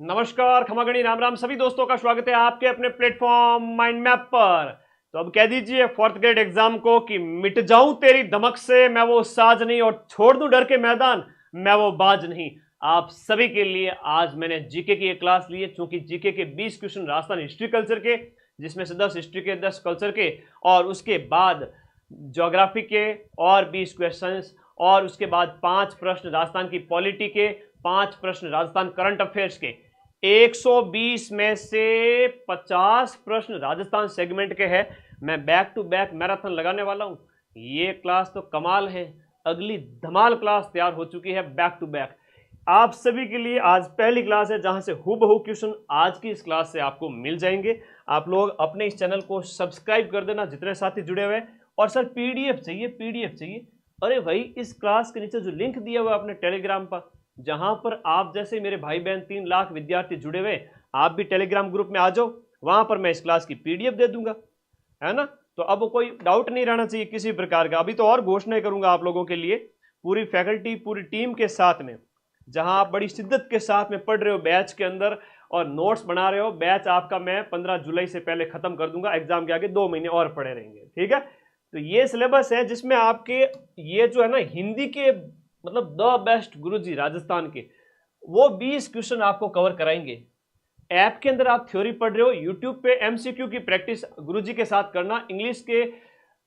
नमस्कार, खमागणी, राम राम। सभी दोस्तों का स्वागत है आपके अपने प्लेटफॉर्म माइंड मैप पर। तो अब कह दीजिए फोर्थ ग्रेड एग्जाम को कि मिट जाऊं तेरी धमक से, मैं वो साज नहीं, और छोड़ दूं डर के मैदान, मैं वो बाज नहीं। आप सभी के लिए आज मैंने जीके की एक क्लास ली है, चूंकि जीके के 20 क्वेश्चन राजस्थान हिस्ट्री कल्चर के, जिसमें से 10 हिस्ट्री के, 10 कल्चर के, और उसके बाद ज्योग्राफी के और 20 क्वेश्चन, और उसके बाद 5 प्रश्न राजस्थान की पॉलिटी के, 5 प्रश्न राजस्थान करंट अफेयर्स के। 120 में से 50 प्रश्न राजस्थान सेगमेंट के हैं। मैं बैक टू बैक मैराथन लगाने वाला हूं। ये क्लास तो कमाल है। अगली धमाल क्लास तैयार हो चुकी है बैक टू बैक आप सभी के लिए। आज पहली क्लास है जहां से हूबहू क्वेश्चन आज की इस क्लास से आपको मिल जाएंगे। आप लोग अपने इस चैनल को सब्सक्राइब कर देना जितने साथी जुड़े हुए हैं। और सर पीडीएफ चाहिए, पीडीएफ चाहिए। अरे भाई, इस क्लास के नीचे जो लिंक दिया हुआ है अपने टेलीग्राम पर, जहां पर आप जैसे मेरे भाई बहन 3 लाख विद्यार्थी जुड़े हुए, आप भी टेलीग्राम ग्रुप में आ जाओ। वहां पर मैं इस क्लास की पीडीएफ दे दूंगा, है ना। तो अब कोई डाउट नहीं रहना चाहिए किसी प्रकार का। अभी तो और घोषणाएं करूंगा आप लोगों के लिए, पूरी फैकल्टी, पूरी टीम के साथ में, जहां आप बड़ी शिद्दत के साथ में पढ़ रहे हो बैच के अंदर और नोट्स बना रहे हो। बैच आपका मैं 15 जुलाई से पहले खत्म कर दूंगा। एग्जाम के आगे 2 महीने और पड़े रहेंगे, ठीक है। तो ये सिलेबस है जिसमें आपके ये जो है ना, हिंदी के मतलब द बेस्ट गुरुजी राजस्थान के, वो 20 क्वेश्चन आपको कवर कराएंगे। ऐप के अंदर आप थ्योरी पढ़ रहे हो, यूट्यूब पे एमसीक्यू की प्रैक्टिस गुरुजी के साथ करना। इंग्लिश के,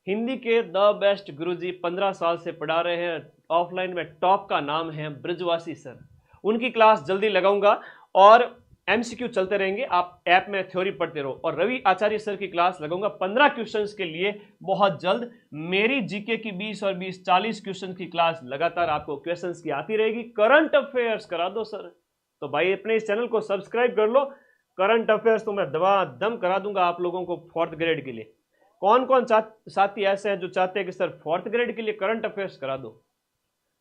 हिंदी के द बेस्ट गुरुजी 15 साल से पढ़ा रहे हैं। ऑफलाइन में टॉप का नाम है ब्रजवासी सर। उनकी क्लास जल्दी लगाऊंगा और एमसीक्यू चलते रहेंगे। आप ऐप में थ्योरी पढ़ते रहो। और रवि आचार्य सर की क्लास लगाऊंगा 15 क्वेश्चंस के लिए बहुत जल्द। मेरी जीके की 20 और 20 40 क्वेश्चन की क्लास लगातार आपको क्वेश्चंस की आती रहेगी। करंट अफेयर्स करा दो सर, तो भाई अपने इस चैनल को सब्सक्राइब कर लो। करंट अफेयर्स तो मैं दम करा दूंगा आप लोगों को फोर्थ ग्रेड के लिए। कौन कौन साथी ऐसे हैं जो चाहते हैं कि सर फोर्थ ग्रेड के लिए करंट अफेयर्स करा दो,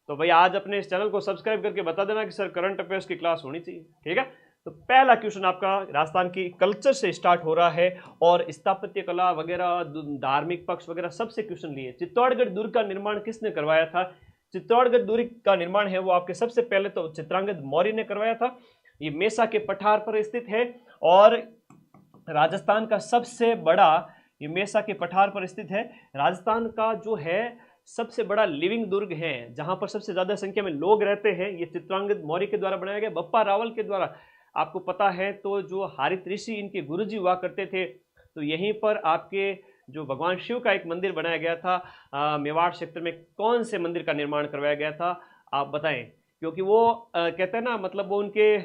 तो भाई आज अपने इस चैनल को सब्सक्राइब करके बता देना कि सर करंट अफेयर्स की क्लास होनी चाहिए, ठीक है। तो पहला क्वेश्चन आपका राजस्थान की कल्चर से स्टार्ट हो रहा है, और स्थापत्य कला वगैरह, धार्मिक पक्ष वगैरह सबसे क्वेश्चन लिए। चित्तौड़गढ़ दुर्ग का निर्माण किसने करवाया था? चित्तौड़गढ़ दुर्ग का निर्माण है वो आपके सबसे पहले तो चित्रांगद मौर्य ने करवाया था। ये मेसा के पठार पर स्थित है, और राजस्थान का सबसे बड़ा, ये मेसा के पठार पर स्थित है, राजस्थान का जो है सबसे बड़ा लिविंग दुर्ग है, जहां पर सबसे ज्यादा संख्या में लोग रहते हैं। ये चित्रांगद मौर्य के द्वारा बनाया गया, बप्पा रावल के द्वारा। आपको पता है तो जो हारित ऋषि इनके गुरुजी हुआ करते थे, तो यहीं पर आपके जो भगवान शिव का एक मंदिर बनाया गया था। मेवाड़ क्षेत्र में कौन से मंदिर का निर्माण करवाया गया था, आप बताएं। क्योंकि वो कहते हैं ना, मतलब वो उनके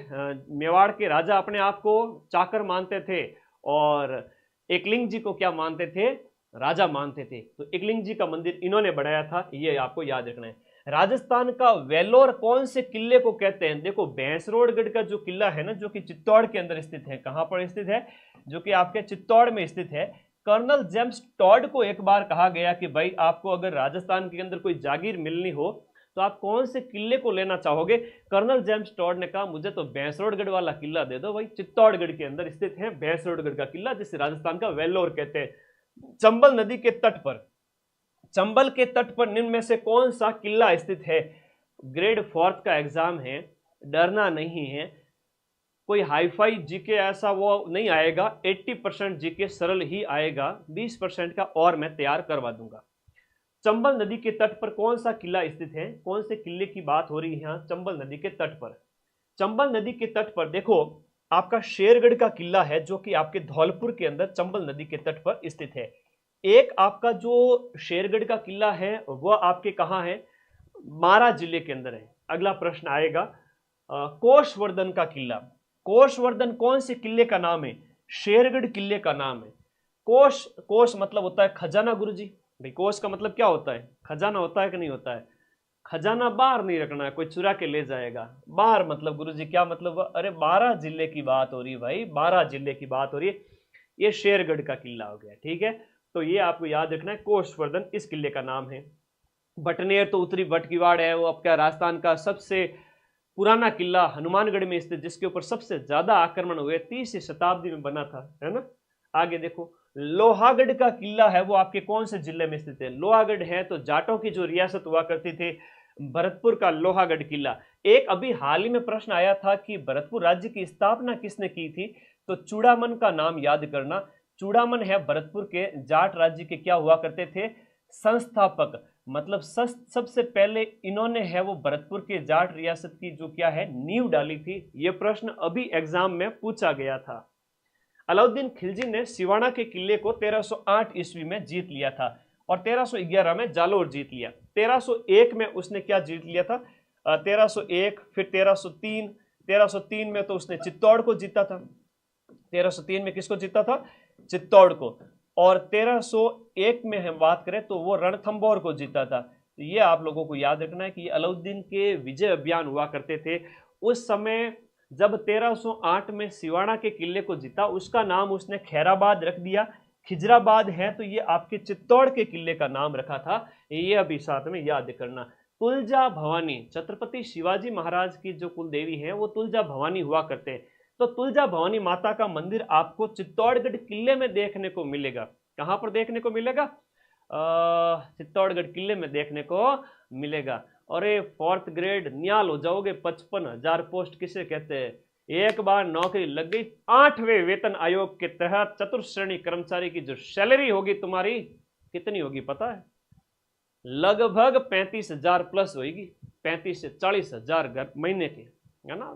मेवाड़ के राजा अपने आप को चाकर मानते थे, और एकलिंग जी को क्या मानते थे? राजा मानते थे। तो एकलिंग जी का मंदिर इन्होंने बनाया था, ये आपको याद रखना है। राजस्थान का वेलोर कौन से किले को कहते हैं? देखो, भैंसरोडगढ़ का जो किला है ना, जो कि चित्तौड़ के अंदर स्थित है। कहां पर स्थित है? जो कि आपके चित्तौड़ में स्थित है। कर्नल जेम्स टॉड को एक बार कहा गया कि भाई आपको अगर राजस्थान के अंदर कोई जागीर मिलनी हो तो आप कौन से किले को लेना चाहोगे? कर्नल जेम्स टॉड ने कहा मुझे तो भैंसरोडगढ़ वाला किला दे दो भाई। चित्तौड़गढ़ के अंदर स्थित है भैंसरोडगढ़ का किला, जिसे राजस्थान का वेल्लोर कहते हैं। चंबल नदी के तट पर, चंबल के तट पर निम्न में से कौन सा किला स्थित है? ग्रेड 4 का एग्जाम है, डरना नहीं है। कोई हाईफाई जीके ऐसा वो नहीं आएगा। 80% जीके सरल ही आएगा, 20% का और मैं तैयार करवा दूंगा। चंबल नदी के तट पर कौन सा किला स्थित है? कौन से किले की बात हो रही है यहाँ? चंबल नदी के तट पर, चंबल नदी के तट पर देखो आपका शेरगढ़ का किला है, जो कि आपके धौलपुर के अंदर चंबल नदी के तट पर स्थित है। एक आपका जो शेरगढ़ का किला है वह आपके कहाँ है? मारा जिले के अंदर है। अगला प्रश्न आएगा कोषवर्धन का किला। कोषवर्धन कौन से किले का नाम है? शेरगढ़ किले का नाम है। कोष, कोष मतलब होता है खजाना गुरुजी। भाई कोष का मतलब क्या होता है? खजाना होता है कि नहीं होता है? खजाना बाहर नहीं रखना है, कोई चुरा के ले जाएगा। बाहर मतलब गुरुजी क्या मतलब? अरे 12 जिले की बात हो रही है भाई, 12 जिले की बात हो रही है। ये शेरगढ़ का किला हो गया, ठीक है। तो ये आपको याद रखना है, कोषवर्धन इस किले का नाम है। बटनेर तो उत्तरी बटकीवाड़ है, वो आपका राजस्थान का सबसे पुराना किला हनुमानगढ़ में स्थित, जिसके ऊपर सबसे ज्यादा आक्रमण हुए, 30वीं शताब्दी में बना था, है ना। आगे देखो, लोहागढ़ का किला है वो आपके कौन से जिले में स्थित है? लोहागढ़ है तो जाटों की जो रियासत हुआ करती थी भरतपुर का लोहागढ़ किला। एक अभी हाल ही में प्रश्न आया था कि भरतपुर राज्य की स्थापना किसने की थी, तो चूड़ामन का नाम याद करना। चूड़ामन है भरतपुर के जाट राज्य के क्या हुआ करते थे, संस्थापक। मतलब सबसे पहले इन्होंने है वो भरतपुर के जाट रियासत की जो क्या है नींव डाली थी। ये प्रश्न अभी एग्जाम में पूछा गया था। अलाउद्दीन खिलजी ने सिवाना के किले को 1308 ईस्वी में जीत लिया था और 1311 में जालोर जीत लिया। 1301 में उसने क्या जीत लिया था, 1301, फिर 1303, 1303 में तो उसने चित्तौड़ को जीता था। 1303 में किसको जीता था, चित्तौड़ को। और 1301 में हम बात करें तो वो रणथंभौर को जीता था। तो ये आप लोगों को याद रखना है कि ये अलाउद्दीन के विजय अभियान हुआ करते थे उस समय। जब 1308 में सिवाना के किले को जीता, उसका नाम उसने खैराबाद रख दिया। खिजराबाद है तो ये आपके चित्तौड़ के किले का नाम रखा था। ये अभी साथ में याद करना। तुलजा भवानी, छत्रपति शिवाजी महाराज की जो कुल देवी है वो तुलजा भवानी हुआ करते हैं। तो तुलजा भवानी माता का मंदिर आपको चित्तौड़गढ़ किले में देखने को मिलेगा। कहां पर देखने को मिलेगा, चित्तौड़गढ़ किले में देखने को मिलेगा। और ये 4th ग्रेड नियाल हो जाओगे। 55,000 पोस्ट किसे कहते हैं, एक बार नौकरी लग गई। 8वें वेतन आयोग के तहत चतुर्थ श्रेणी कर्मचारी की जो सैलरी होगी तुम्हारी कितनी होगी पता है, लगभग 35,000 प्लस होगी। 35 से 40,000 महीने के, है ना।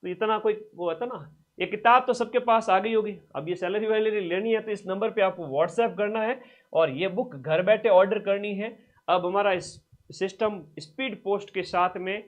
तो इतना कोई वो होता ना। ये किताब तो सबके पास आ गई होगी। अब ये सैलरी वैलरी लेनी है तो इस नंबर पे आपको व्हाट्सएप करना है और ये बुक घर बैठे ऑर्डर करनी है। अब हमारा इस सिस्टम स्पीड पोस्ट के साथ में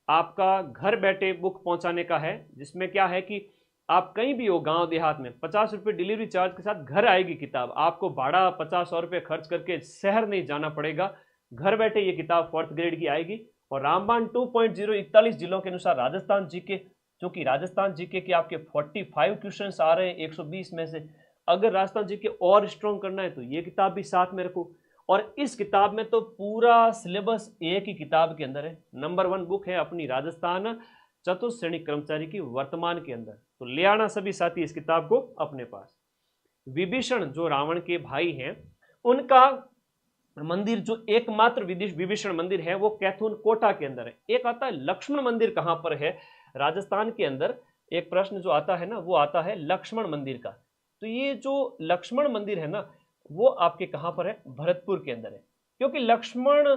आपका घर बैठे बुक पहुंचाने का है, जिसमें क्या है कि आप कहीं भी हो गांव देहात में 50 रुपये डिलीवरी चार्ज के साथ घर आएगी किताब। आपको भाड़ा 50-100 रुपये खर्च करके शहर नहीं जाना पड़ेगा। घर बैठे ये किताब 4th ग्रेड की आएगी। और रामबाण 2.0 41 जिलों के अनुसार राजस्थान जीके, क्योंकि राजस्थान जीके के आपके 45 क्वेश्चंस आ रहे हैं 120 में से। अगर राजस्थान जीके और स्ट्रॉन्ग करना है तो ये किताब भी साथ में रखो। और इस किताब में तो पूरा सिलेबस एक ही किताब के अंदर है। नंबर 1 बुक है अपनी राजस्थान चतुर्थ श्रेणी कर्मचारी की वर्तमान के अंदर। तो ले आना सभी साथी इस किताब को अपने पास। विभीषण जो रावण के भाई हैं उनका मंदिर जो एकमात्र विभीषण मंदिर है वो कैथून कोटा के अंदर है। एक आता है लक्ष्मण मंदिर कहां पर है राजस्थान के अंदर। एक प्रश्न जो आता है ना वो आता है लक्ष्मण मंदिर का। तो ये जो लक्ष्मण मंदिर है ना वो आपके कहां पर है, भरतपुर के अंदर है। क्योंकि लक्ष्मण,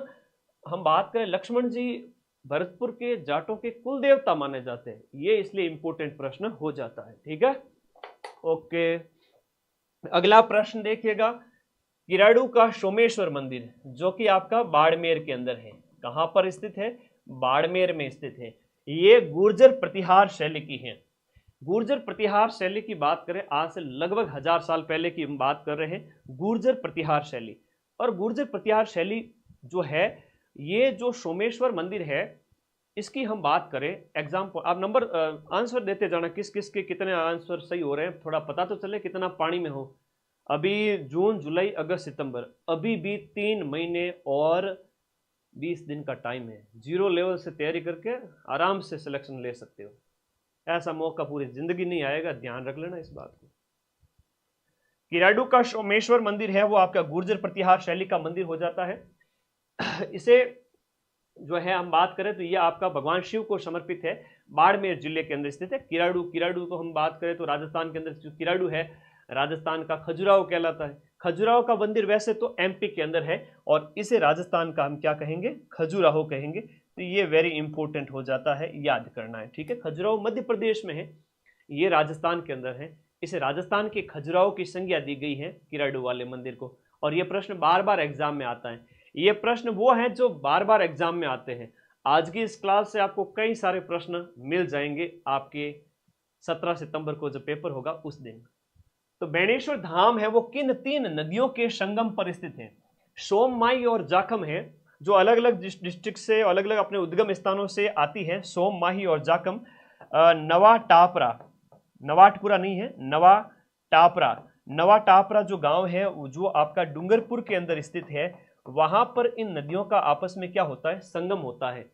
हम बात करें लक्ष्मण जी भरतपुर के जाटों के कुल देवता माने जाते हैं। ये इसलिए इंपॉर्टेंट प्रश्न हो जाता है। ठीक है, ओके। अगला प्रश्न देखिएगा, किराड़ू का सोमेश्वर मंदिर जो कि आपका बाड़मेर के अंदर है। कहां पर स्थित है, बाड़मेर में स्थित है। ये गुर्जर प्रतिहार शैली की है। गुर्जर प्रतिहार शैली की बात करें आज से लगभग 1000 साल पहले की हम बात कर रहे हैं, गुर्जर प्रतिहार शैली। और गुर्जर प्रतिहार शैली जो है ये जो सोमेश्वर मंदिर है इसकी हम बात करें एग्जाम को, आप नंबर आंसर देते जाना किस किस के कितने आंसर सही हो रहे हैं, थोड़ा पता तो चले कितना पानी में हो। अभी जून जुलाई अगस्त सितंबर, अभी भी 3 महीने और 20 दिन का टाइम है। 0 लेवल से तैयारी करके आराम से सिलेक्शन ले सकते हो। ऐसा मौका पूरी जिंदगी नहीं आएगा, ध्यान रख लेना इस बात को। किराडू का सोमेश्वर मंदिर है वो आपका गुर्जर प्रतिहार शैली का मंदिर हो जाता है। इसे जो है हम बात करें तो ये आपका भगवान शिव को समर्पित है। बाड़मेर जिले के अंदर स्थित है। किराडू, किराडू को हम बात करें तो राजस्थान के अंदर जो किराडू है राजस्थान का खजुराहो कहलाता है। खजुराहो का मंदिर वैसे तो एमपी के अंदर है और इसे राजस्थान का हम क्या कहेंगे, खजुराहो कहेंगे। तो ये वेरी इंपॉर्टेंट हो जाता है, याद करना है। ठीक है, खजुराहो मध्य प्रदेश में है, ये राजस्थान के अंदर है। इसे राजस्थान के खजुराहो की संज्ञा दी गई है किराडू वाले मंदिर को। और ये प्रश्न बार बार एग्जाम में आता है। ये प्रश्न वो हैं जो बार बार एग्जाम में आते हैं। आज की इस क्लास से आपको कई सारे प्रश्न मिल जाएंगे आपके 17 सितंबर को जो पेपर होगा उस दिन। तो बेणेश्वर धाम है वो किन 3 नदियों के संगम पर स्थित है। सोम, माई और जाखम है जो अलग अलग डिस्ट्रिक्ट से अलग अलग अपने उद्गम स्थानों से आती है। सोम, माही और जाखम। नवा टापरा, नवाटपुरा नहीं है, नवा टापरा। नवा टापरा जो गांव है जो आपका डूंगरपुर के अंदर स्थित है, वहां पर इन नदियों का आपस में क्या होता है, संगम होता है।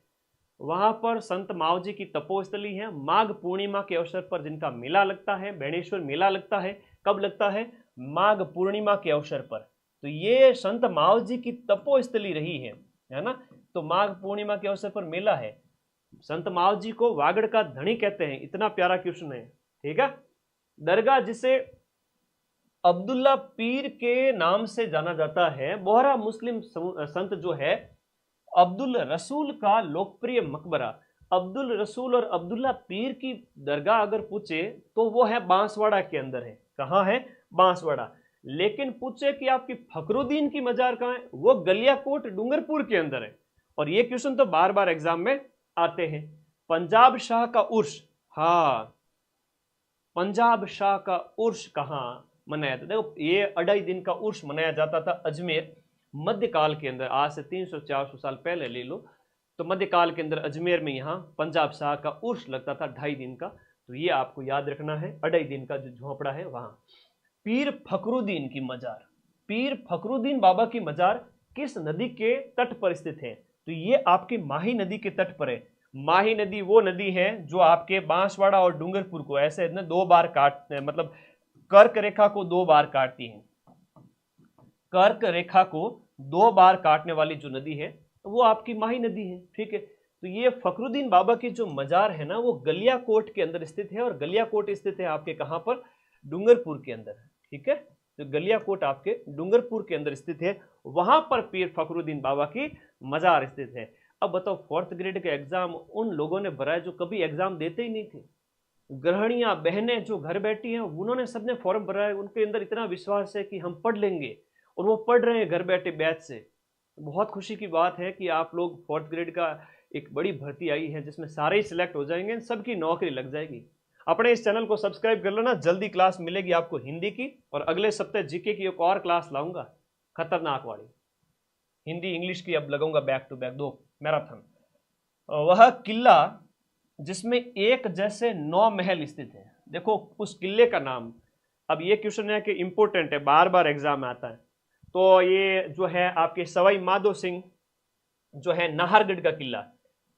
वहां पर संत मावजी की तपोस्थली है। माघ पूर्णिमा के अवसर पर जिनका मेला लगता है, बेणेश्वर मेला लगता है, कब लगता है, माघ पूर्णिमा के अवसर पर। तो ये संत मावजी की तपोस्थली रही है ना। तो माघ पूर्णिमा के अवसर पर मेला है। संत माव जी को वागड़ का धनी कहते हैं, इतना प्यारा क्वेश्चन है। ठीक है। दरगाह जिसे अब्दुल्ला पीर के नाम से जाना जाता है, बोहरा मुस्लिम संत जो है अब्दुल रसूल का लोकप्रिय मकबरा। अब्दुल रसूल और अब्दुल्ला पीर की दरगाह अगर पूछे तो वो है बांसवाड़ा के अंदर है। कहाँ है? बांसवाड़ा। लेकिन पूछे कि आपकी फखरुद्दीन की मजार कहाँ है, वो गलियाकोट डूंगरपुर के अंदर है। और ये क्वेश्चन तो बार बार एग्जाम में आते हैं। पंजाब शाह का उर्स, हाँ पंजाब शाह का उर्स कहाँ मनाया था? देखो ये 2.5 दिन का उर्स मनाया जाता था अजमेर मध्यकाल के अंदर, आज से 300-400 साल पहले ले लो, तो मध्यकाल के अंदर अजमेर में यहाँ पंजाब शाह का उर्स लगता था 2.5 दिन का। तो ये आपको याद रखना है, 2.5 दिन का जो झोंपड़ा है वहां। पीर फखरुद्दीन की मजार, पीर फखरुद्दीन बाबा की मजार किस नदी के तट पर स्थित है? तो ये आपकी माही नदी के तट पर है। माही नदी वो नदी है जो आपके बांसवाड़ा और डूंगरपुर को ऐसे न 2 बार काट, मतलब कर्क रेखा को 2 बार काटती है। कर्क रेखा को 2 बार काटने वाली जो नदी है वो आपकी माही नदी है। ठीक है। तो ये फखरुद्दीन बाबा की जो मजार है ना, वो गलियाकोट के अंदर स्थित है। और गलियाकोट स्थित है आपके कहां पर? डूंगरपुर के अंदर। ठीक है। तो गलियाकोट आपके डूंगरपुर के अंदर स्थित है, वहां पर पीर फखरुद्दीन बाबा की मजार स्थित है। अब बताओ, 4th ग्रेड का एग्जाम उन लोगों ने भरा है जो कभी एग्जाम देते ही नहीं थे। गृहणियां बहनें जो घर बैठी हैं, उन्होंने सबने फॉर्म भरा है। उनके अंदर इतना विश्वास है कि हम पढ़ लेंगे, और वो पढ़ रहे हैं घर बैठे बैच से। बहुत खुशी की बात है कि आप लोग 4th ग्रेड का एक बड़ी भर्ती आई है जिसमें सारे ही सिलेक्ट हो जाएंगे, सबकी नौकरी लग जाएगी। अपने इस चैनल को सब्सक्राइब कर लेना, जल्दी क्लास मिलेगी आपको हिंदी की, और अगले सप्ताह जीके की एक और क्लास लाऊंगा खतरनाक वाली। हिंदी इंग्लिश की अब लगाऊंगा बैक टू बैक 2 मैराथन। वह किला जिसमें एक जैसे 9 महल स्थित है, देखो उस किले का नाम। अब ये क्वेश्चन है कि इंपॉर्टेंट है, बार बार एग्जाम में आता है। तो ये जो है आपके सवाई माधो सिंह जो है नाहरगढ़ का किला,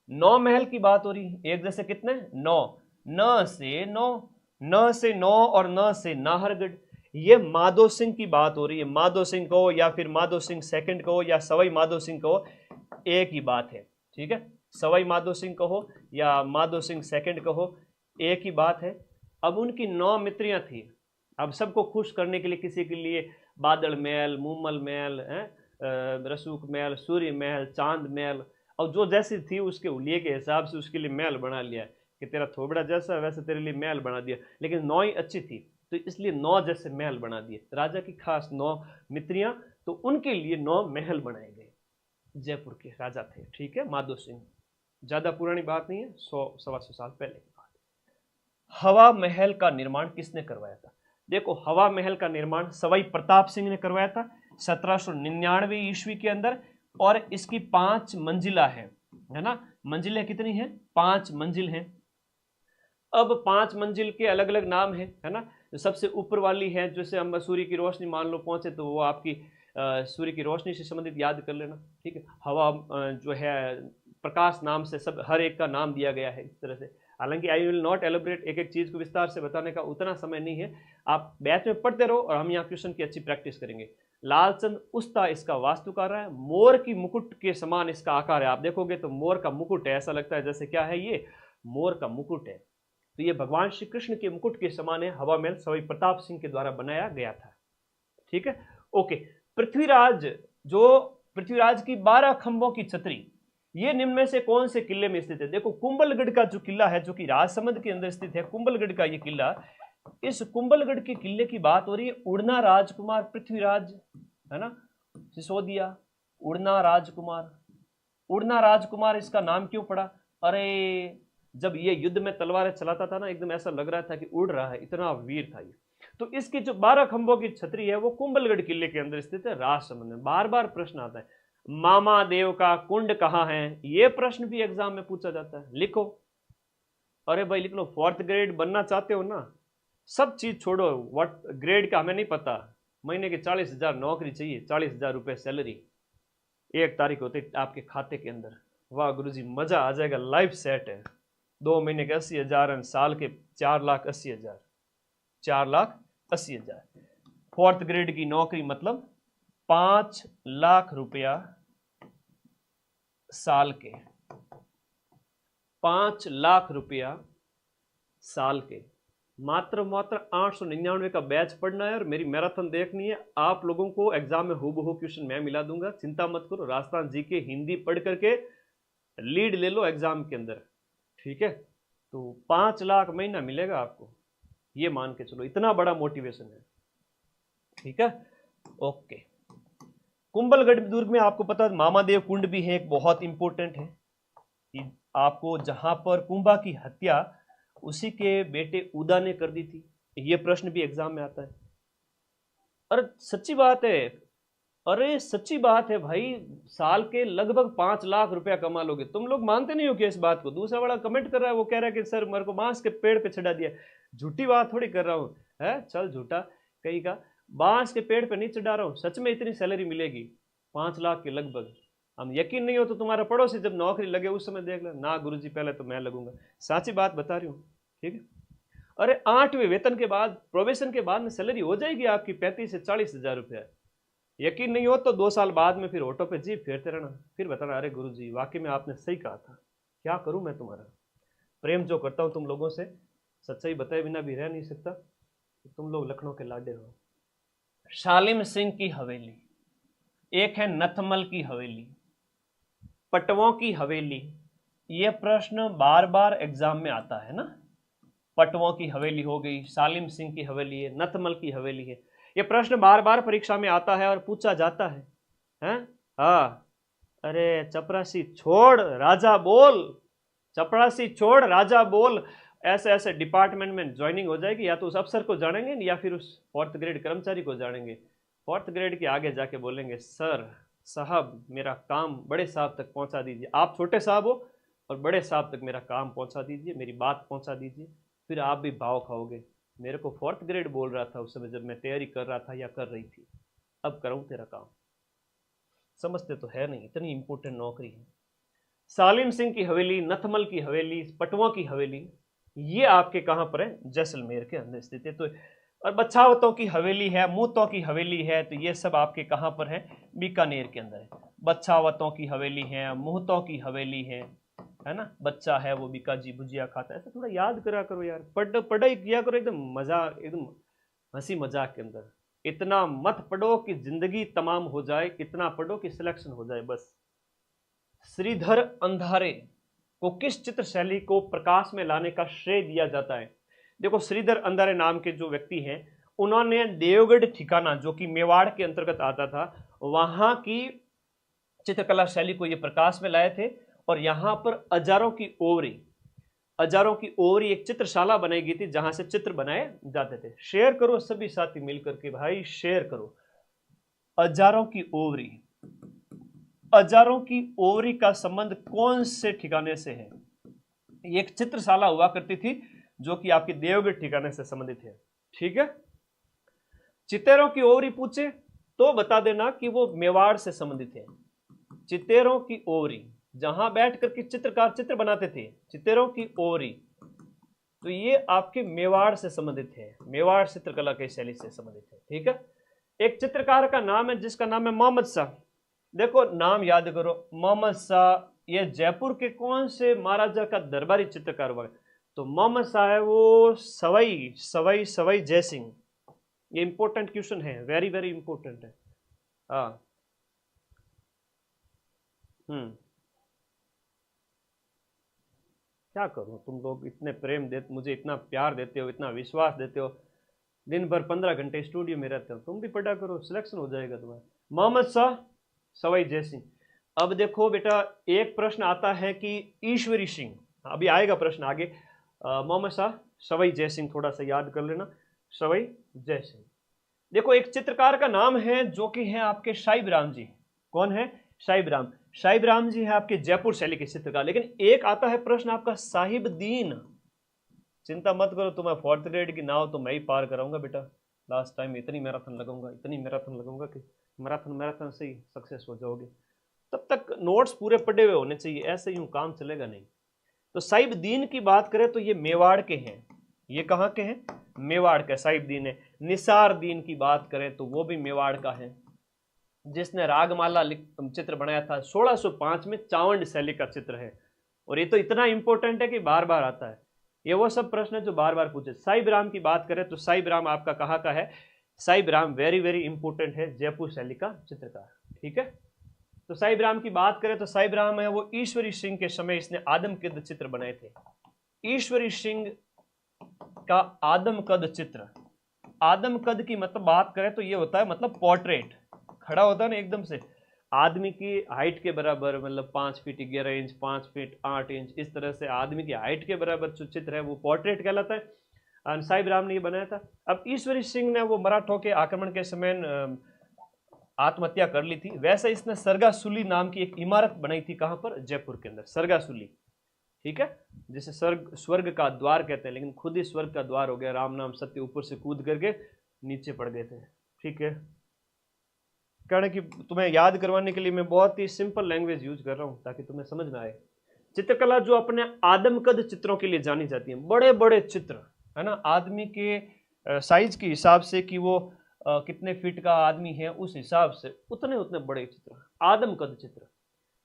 9 महल की बात हो रही है। एक जैसे कितने? 9, न से 9, न से 9 और न से नाहरगढ़। ये माधो सिंह की बात हो रही है। माधो सिंह को या फिर माधो सिंह सेकंड को या सवाई माधो सिंह को, एक ही बात है। ठीक है। सवाई माधो सिंह कहो या माधो सिंह सेकंड कहो, एक ही बात है। अब उनकी 9 मित्रियां थी। अब सबको खुश करने के लिए, किसी के लिए बादल महल, मूमल महल, रसूख महल, सूर्य महल, चांद महल, और जो जैसी थी उसके उलिये के हिसाब से उसके लिए महल बना लिया कि तेरा थोबड़ा जैसा वैसे तेरे लिए महल बना दिया। लेकिन 9 ही अच्छी थी तो इसलिए 9 जैसे महल बना दिए। राजा की खास 9 मित्रियां, तो उनके लिए 9 महल बनाए गए। जयपुर के राजा थे। ठीक है। माधो सिंह, ज्यादा पुरानी बात नहीं है, 100-125 साल पहले की बात। हवा महल का निर्माण किसने करवाया था? देखो हवा महल का निर्माण सवाई प्रताप सिंह ने करवाया था 1799 ईस्वी के अंदर, और इसकी 5 मंजिला है ना। मंजिलें कितनी हैं? 5 मंजिल हैं। अब 5 मंजिल के अलग अलग नाम है ना। जो सबसे ऊपर वाली है, जैसे हम सूर्य की रोशनी मान लो पहुंचे, तो वो आपकी सूर्य की रोशनी से संबंधित याद कर लेना। ठीक है। हवा जो है प्रकाश नाम से सब हर एक का नाम दिया गया है इस तरह से। हालांकि आई विल नॉट एलोबरेट, एक एक चीज को विस्तार से बताने का उतना समय नहीं है। आप बैच में पढ़ते रहो और हम यहाँ क्वेश्चन की अच्छी प्रैक्टिस करेंगे। लालचंद उस्ता इसका वास्तुकार है। मोर की मुकुट के समान इसका आकार है। आप देखोगे तो मोर का मुकुट है, ऐसा लगता है जैसे क्या है, ये मोर का मुकुट है। तो ये भगवान श्री कृष्ण के मुकुट के समान है। हवा महल सवाई प्रताप सिंह के द्वारा बनाया गया था। ठीक है। ओके। पृथ्वीराज, जो पृथ्वीराज की 12 खंभों की छतरी, ये निम्न में से कौन से किले में स्थित है? देखो कुंभलगढ़ का जो किला है, जो कि राजसमंद के अंदर स्थित है, कुंभलगढ़ का ये किला। इस कुंभलगढ़ के किले की बात हो रही है। उड़ना राजकुमार पृथ्वीराज, है ना, सिसोदिया, उड़ना राजकुमार। उड़ना राजकुमार इसका नाम क्यों पड़ा? अरे जब ये युद्ध में तलवारें चलाता था ना, एकदम ऐसा लग रहा था कि उड़ रहा है, इतना वीर था ये। तो इसकी जो 12 खंभों की छतरी है वो कुंभलगढ़ किले के अंदर स्थित है, राजसमंद में। बार बार प्रश्न आता है, मामा देव का कुंड कहाँ है? ये प्रश्न भी एग्जाम में पूछा जाता है, लिखो। अरे भाई लिख लो, 4th ग्रेड बनना चाहते हो ना, सब चीज छोड़ो, व्हाट ग्रेड का हमें नहीं पता। महीने के 40,000 नौकरी चाहिए, 40,000 रुपए सैलरी 1 तारीख होते आपके खाते के अंदर। वाह गुरुजी, मजा आ जाएगा, लाइफ सेट है। 2 महीने के 80,000, साल के 4,80,000, 4,80,000। 4th ग्रेड की नौकरी मतलब 5 लाख रुपया साल के, 5 लाख रुपया साल के, मात्र 899 का बैच पढ़ना है और मेरी मैराथन देखनी है। आप लोगों को एग्जाम में हूबहू क्वेश्चन मैं मिला दूंगा, चिंता मत करो। राजस्थान जीके हिंदी पढ़ करके लीड ले लो एग्जाम के अंदर, ठीक है। तो 5 लाख महीना मिलेगा आपको, ये मान के चलो, इतना बड़ा मोटिवेशन है, ठीक है। ओके, कुंभलगढ़ दुर्ग में आपको पता है मामादेव कुंड भी है, एक बहुत इंपॉर्टेंट है कि आपको, जहां पर कुंभा की हत्या उसी के बेटे उदा ने कर दी थी। ये प्रश्न भी एग्जाम में आता है। अरे सच्ची बात है, अरे सच्ची बात है भाई, साल के लगभग 5 लाख रुपया कमा लोगे। तुम लोग मानते नहीं हो कि इस बात को। दूसरा वाला कमेंट कर रहा है, वो कह रहा है कि सर मेरे को बांस के पेड़ पे चढ़ा दिया। झूठी बात थोड़ी कर रहा हूँ, है चल झूठा कहीं का, बांस के पेड़ पे नहीं चढ़ा रहा हूँ, सच में इतनी सैलरी मिलेगी 5 लाख के लगभग। हम यकीन नहीं हो तो तुम्हारा पड़ोसी जब नौकरी लगे उस समय देख लेना। ना गुरुजी पहले तो मैं लगूंगा, साची बात बता रही हूँ, ठीक है। अरे 8वें वेतन के बाद, प्रोबेशन के बाद में सैलरी हो जाएगी आपकी 35 से 40 हजार रुपया। यकीन नहीं हो तो 2 साल बाद में फिर ऑटो पे जीप फेरते रहना, फिर बताना अरे गुरुजी वाकई में आपने सही कहा था। क्या करूं मैं तुम्हारा, प्रेम जो करता हूं तुम लोगों से, सच्चाई बताए बिना भी रह नहीं सकता। तुम लोग लखनऊ के लाडे हो। शालिम सिंह की हवेली, एक है नथमल की हवेली, पटवों की हवेली। यह प्रश्न बार बार एग्जाम में आता है ना। पटवों की हवेली हो गई, शालिम सिंह की हवेली है, नथमल की हवेली है। यह प्रश्न बार बार परीक्षा में आता है और पूछा जाता है, हैं? हाँ, अरे चपरासी छोड़ राजा बोल, चपरासी छोड़ राजा बोल। ऐसे ऐसे डिपार्टमेंट में ज्वाइनिंग हो जाएगी, या तो उस अफसर को जानेंगे या फिर उस 4th ग्रेड कर्मचारी को जानेंगे। 4th ग्रेड के आगे जाके बोलेंगे सर साहब मेरा काम बड़े साहब तक पहुंचा दीजिए। आप छोटे साहब हो और बड़े साहब तक मेरा काम पहुंचा दीजिए, मेरी बात पहुंचा दीजिए। फिर आप भी भाव खाओगे, मेरे को 4th ग्रेड बोल रहा था उस समय जब मैं तैयारी कर रहा था या कर रही थी, अब करूं तेरा काम। समझते तो है नहीं, इतनी इंपॉर्टेंट नौकरी है। सालिम सिंह की हवेली, नथमल की हवेली, पटवा की हवेली, ये आपके कहां पर है? जैसलमेर के अंदर स्थित है। तो और बछावतों की हवेली है, मूतों की हवेली है, तो ये सब आपके कहां पर है? बीकानेर के अंदर है। बछावतों की हवेली है, मुहतों की हवेली है ना। बच्चा है वो बीका जी भुजिया खाता है। ऐसा थोड़ा याद करा करो यार, पढ़ाई किया करो एकदम मजा, एकदम हंसी मजाक के अंदर। इतना मत पढ़ो कि जिंदगी तमाम हो जाए, इतना पढ़ो कि सिलेक्शन हो जाए बस। श्रीधर अंधारे को किस चित्र शैली को प्रकाश में लाने का श्रेय दिया जाता है? देखो श्रीधर अंधारे नाम के जो व्यक्ति हैं, उन्होंने देवगढ़ ठिकाना जो कि मेवाड़ के अंतर्गत आता था, वहां की चित्रकला शैली को ये प्रकाश में लाए थे। और यहां पर हजारों की ओवरी एक चित्रशाला बनाई गई थी जहां से चित्र बनाए जाते थे। शेयर करो सभी साथी मिलकर के, भाई शेयर करो। हजारों की ओवरी का संबंध कौन से ठिकाने से है? एक चित्रशाला हुआ करती थी जो कि आपके देवगढ़ ठिकाने से संबंधित है, ठीक है। चितेरों की ओवरी पूछे तो बता देना कि वो मेवाड़ से संबंधित है। चितेरों की ओवरी, जहां बैठ करके चित्रकार चित्र बनाते थे, चितेरों की ओवरी, तो ये आपके मेवाड़ से संबंधित है, मेवाड़ चित्रकला की शैली से संबंधित है, ठीक है। एक चित्रकार का नाम है जिसका नाम है मोहम्मद शाह। देखो नाम याद करो, मोहम्मद शाह। ये जयपुर के कौन से महाराजा का दरबारी चित्रकार हुआ? तो मोहम्मद शाह है वो सवाई जय सिंह। ये इंपॉर्टेंट क्वेश्चन है, वेरी वेरी इंपॉर्टेंट है। हाँ, क्या करूं, तुम लोग इतने प्रेम देते, मुझे इतना प्यार देते हो, इतना विश्वास देते हो। दिन भर 15 घंटे स्टूडियो में रहते हो, तुम भी पढ़ा करो, सिलेक्शन हो जाएगा तुम्हारा। मोहम्मद शाह सवाई जय सिंह। अब देखो बेटा, एक प्रश्न आता है कि ईश्वरी सिंह, अभी आएगा प्रश्न आगे। मोहम्मद शाह सवाई जय सिंह, थोड़ा सा याद कर लेना, सवाई जय सिंह। देखो एक चित्रकार का नाम है जो कि है आपके साहिब राम जी। कौन है? साहिब राम जी है आपके जयपुर शैली के चित्रकार। लेकिन एक आता है प्रश्न आपका साहिब दीन। चिंता मत करो, तुम्हें 4th ग्रेड की नाव तो मैं ही पार कराऊंगा बेटा। लास्ट टाइम इतनी मैराथन लगाऊंगा कि मैराथन से ही सक्सेस हो जाओगे। तब तक नोट्स पूरे पढ़े हुए होने चाहिए, ऐसे यूं काम चलेगा नहीं। तो साहिब दीन की बात करें तो ये मेवाड़ के हैं। ये कहाँ के हैं? मेवाड़ के साहिब दीन है। निसार दीन की बात करें तो वो भी मेवाड़ का है। जिसने रागमाला चित्र बनाया था 1605 में, चावंड शैली का चित्र है। और ये तो इतना इंपॉर्टेंट है कि बार बार आता है। ये वो सब प्रश्न है जो बार बार पूछे। साहिब-राम की बात करें तो साहिब-राम आपका कहाँ का है? साहिब-राम वेरी वेरी इंपॉर्टेंट है, जयपुर शैली का चित्रकार। ठीक है, तो साहिब-राम की बात करें तो साहिब-राम है वो ईश्वरी सिंह के समय इसने आदमकद चित्र बनाए थे। ईश्वरी सिंह का आदमकद चित्र, आदमकद की मतलब बात करें तो ये होता है मतलब पोर्ट्रेट, खड़ा होता है ना एकदम से, आदमी की हाइट के बराबर, मतलब 5 फीट 11 इंच, 5 फीट 8 इंच, इस तरह से आदमी की हाइट के बराबर जो चित्र है वो पोर्ट्रेट कहलाता है। साहिब-राम ने ये बनाया था। अब ईश्वरी सिंह ने वो मराठों के आक्रमण के समय आत्महत्या कर ली थी। वैसे इसने सरगासुली नाम की एक इमारत बनाई थी, कहां पर? जयपुर के अंदर, सरगासुली। ठीक है, जिसे स्वर्ग का द्वार कहते हैं, लेकिन खुद ही स्वर्ग का द्वार हो गया। राम नाम सत्य ऊपर से कूद करके नीचे पड़ गए थे। ठीक है, कारण कि तुम्हें याद करवाने के लिए मैं बहुत ही सिंपल लैंग्वेज यूज कर रहा हूं ताकि तुम्हें समझ में आए। चित्रकला जो अपने आदमकद चित्रों के लिए जानी जाती है, बड़े बड़े चित्र है ना, आदमी के साइज के हिसाब से कि वो कितने फीट का आदमी है, उस हिसाब से उतने उतने बड़े चित्र, आदमकद चित्र।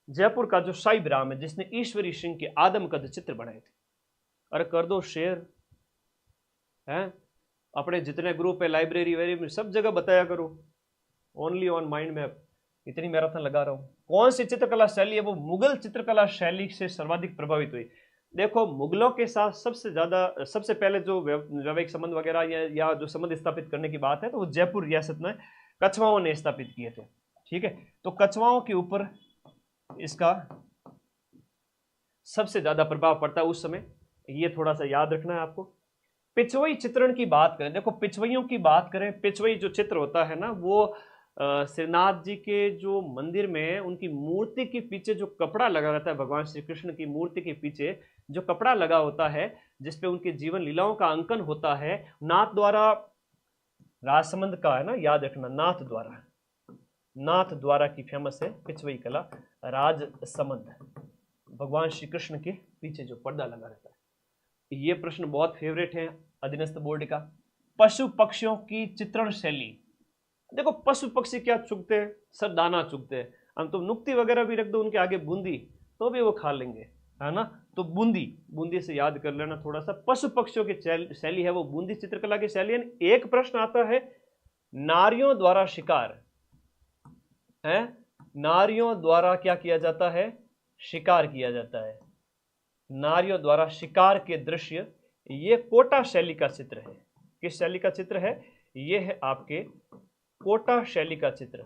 जयपुर का जो साहिब-राम है जिसने ईश्वरी सिंह के आदमकद चित्र बनाए थे। अरे कर दो शेयर है, अपने जितने ग्रुप है, लाइब्रेरी वेरी में सब जगह बताया करो, ओनली ऑन माइंड मैप। इतनी मैराथन लगा रहा हूं। कौन सी चित्रकला शैली है वो मुगल चित्रकला शैली से सर्वाधिक प्रभावित हुई? देखो, मुगलों के साथ सबसे ज्यादा, सबसे पहले जो वैवाहिक संबंध वगैरह या जो संबंध स्थापित करने की बात है तो वो जयपुर रियासत में कछवाओं ने स्थापित किए थे। ठीक है, तो कछवाओं के ऊपर इसका सबसे ज्यादा प्रभाव पड़ता है उस समय, ये थोड़ा सा याद रखना है आपको। पिछवई चित्रण की बात करें, देखो पिछवइयों की बात करें, पिछवई जो चित्र होता है ना वो श्रीनाथ जी के जो मंदिर में उनकी मूर्ति के पीछे जो कपड़ा लगा रहता है, भगवान श्री कृष्ण की मूर्ति के पीछे जो कपड़ा लगा होता है जिसपे उनके जीवन लीलाओं का अंकन होता है, नाथ द्वारा, राजसमंद का है ना, याद रखना, नाथ द्वारा, नाथ द्वारा की फेमस है पिछवई कला, राजसमंद, भगवान श्री कृष्ण के पीछे जो पर्दा लगा रहता है। ये प्रश्न बहुत फेवरेट है अधीनस्थ बोर्ड का। पशु पक्षियों की चित्रण शैली, देखो पशु पक्षी क्या चुगते हैं? सर दाना चुगते हैं। हम तो नुक्ति वगैरह भी रख दो उनके आगे, बूंदी, तो भी वो खा लेंगे, है ना। तो बूंदी, बूंदी से याद कर लेना थोड़ा सा। पशु पक्षियों की शैली है वो बूंदी चित्रकला की शैली है। एक प्रश्न आता है, नारियों द्वारा शिकार है, नारियों द्वारा क्या किया जाता है? शिकार किया जाता है। नारियों द्वारा शिकार के दृश्य, ये कोटा शैली का चित्र है। किस शैली का चित्र है? ये है आपके कोटा शैली का चित्र।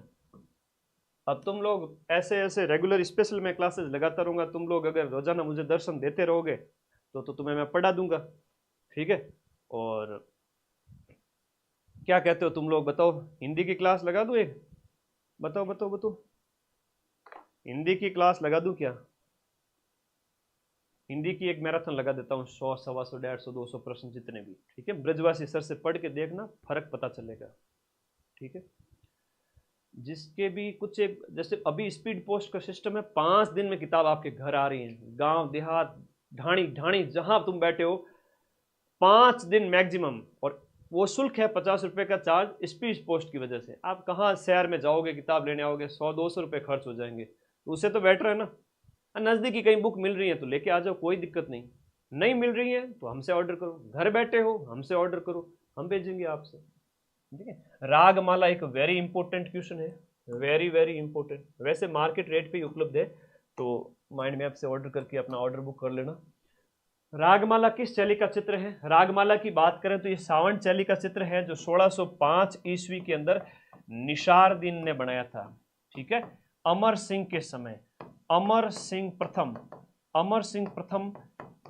अब तुम लोग ऐसे ऐसे रेगुलर स्पेशल में क्लासेस लगाता रहूंगा, तुम लोग अगर रोजाना मुझे दर्शन देते रहोगे तो तुम्हें मैं पढ़ा दूंगा। ठीक है, और क्या कहते हो तुम लोग बताओ? हिंदी की क्लास लगा दूं एक? बताओ बताओ बताओ, हिंदी की क्लास लगा दूं क्या? हिंदी की एक मैराथन लगा देता हूँ, 100, 125, 150, 200 प्रश्न जितने भी। ठीक है, ब्रजवासी सर से पढ़ के देखना, फर्क पता चलेगा। ठीक है, जिसके भी कुछ एक, जैसे अभी स्पीड पोस्ट का सिस्टम है, 5 दिन में किताब आपके घर आ रही है, गांव देहात ढाणी ढाणी जहां तुम बैठे हो, 5 दिन मैक्सिमम। और वो शुल्क है 50 रुपए का चार्ज स्पीड पोस्ट की वजह से। आप कहाँ शहर में जाओगे किताब लेने आओगे, 100-200 रुपए खर्च हो जाएंगे, तो उससे तो बेटर है ना, नजदीकी कहीं बुक मिल रही है तो लेके आ जाओ, कोई दिक्कत नहीं। नहीं मिल रही है तो हमसे ऑर्डर करो, घर बैठे हो हमसे ऑर्डर करो, हम भेजेंगे आपसे। ठीक है, रागमाला एक वेरी इंपॉर्टेंट क्वेश्चन है, वेरी वेरी इंपॉर्टेंट। वैसे मार्केट रेट पे ही उपलब्ध है, तो माइंड मैप से ऑर्डर करके अपना ऑर्डर बुक कर लेना। रागमाला किस शैली का चित्र है? रागमाला की बात करें तो ये सावंत शैली का चित्र है, जो 1605 ईस्वी के अंदर निशारदीन ने बनाया था। ठीक है, अमर सिंह के समय, अमर सिंह प्रथम, अमर सिंह प्रथम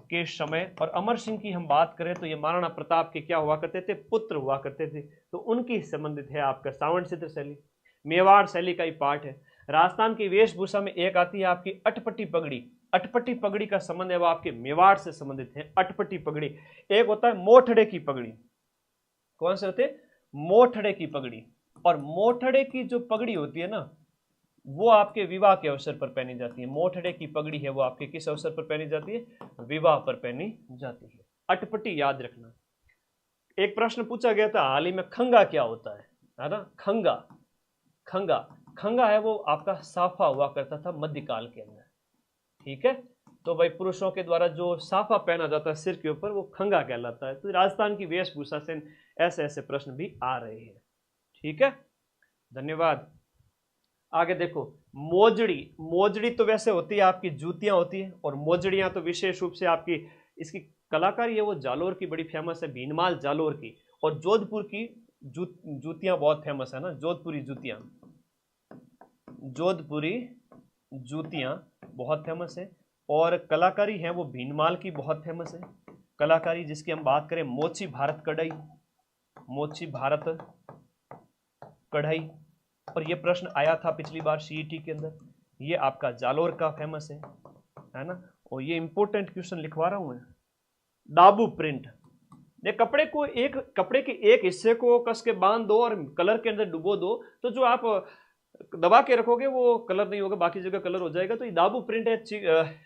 के समय। और अमर सिंह की हम बात करें तो ये महाराणा प्रताप के क्या हुआ करते थे? पुत्र हुआ करते थे, तो उनकी संबंधित है आपका सावंत चित्र शैली। मेवाड़ शैली का ही पार्ट है। राजस्थान की वेशभूषा में एक आती है आपकी अटपटी पगड़ी, अटपटी पगड़ी का संबंध है वो आपके मेवाड़ से संबंधित है। अटपटी पगड़ी, एक होता है मोठड़े की पगड़ी। कौन से होते? मोठड़े की पगड़ी। और मोठड़े की जो पगड़ी होती है ना, वो आपके विवाह के अवसर पर पहनी जाती है। मोठड़े की पगड़ी है वो आपके किस अवसर पर पहनी जाती है? विवाह पर पहनी जाती है। अटपटी याद रखना। एक प्रश्न पूछा गया था हाल ही में, खंगा क्या होता है ना? खंगा, खंगा खंगा है वो आपका साफा हुआ करता था मध्यकाल के अंदर, ठीक है। तो भाई पुरुषों के द्वारा जो साफा पहना जाता है सिर के ऊपर वो खंगा कहलाता है। तो राजस्थान की वेशभूषा से ऐसे ऐसे प्रश्न भी आ रहे हैं, ठीक है। धन्यवाद। आगे देखो, मोजड़ी। मोजड़ी तो वैसे होती है आपकी जूतियां होती है, और मोजड़ियां तो विशेष रूप से आपकी इसकी कलाकारी है वो जालोर की बड़ी फेमस है, भीनमाल जालोर की। और जोधपुर की जूतियां बहुत फेमस है ना, जोधपुरी जूतियां, जोधपुरी जूतियां बहुत फेमस है। और कलाकारी है वो भीनमाल की बहुत फेमस है कलाकारी, जिसकी हम बात करें मोची भारत कढ़ाई, मोची भारत कढ़ाई। और ये प्रश्न आया था पिछली बार सीईटी के अंदर, ये आपका जालोर का फेमस है ना। और ये इंपॉर्टेंट क्वेश्चन लिखवा रहा हूं मैं। दाबू प्रिंट, ये कपड़े के एक हिस्से को कस के बांध दो और कलर के अंदर डुबो दो, तो जो आप दबा के रखोगे वो कलर नहीं होगा, बाकी जगह कलर हो जाएगा। तो ये दाबू प्रिंट है,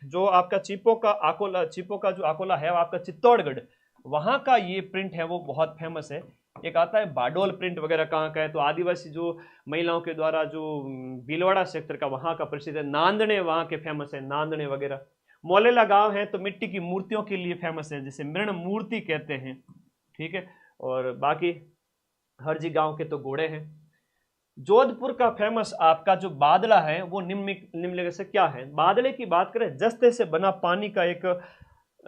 जो आपका चीपो का जो आकोला है आपका चित्तौड़गढ़, वहां का ये प्रिंट है वो बहुत फेमस है। एक आता है बाडोल प्रिंट वगैरह कहाँ का है, तो आदिवासी जो महिलाओं के द्वारा जो भीलवाड़ा सेक्टर का वहां का प्रसिद्ध है। नांदने वहां के फेमस है, नांदने वगैरह। मोलेला गांव है तो मिट्टी की मूर्तियों के लिए फेमस है, जिसे मृण मूर्ति कहते हैं, ठीक है। और बाकी हरजी गांव के तो घोड़े हैं। जोधपुर का फेमस आपका जो बादला है वो निम्नलिखित से क्या है। बादले की बात करें, जस्ते से बना पानी का एक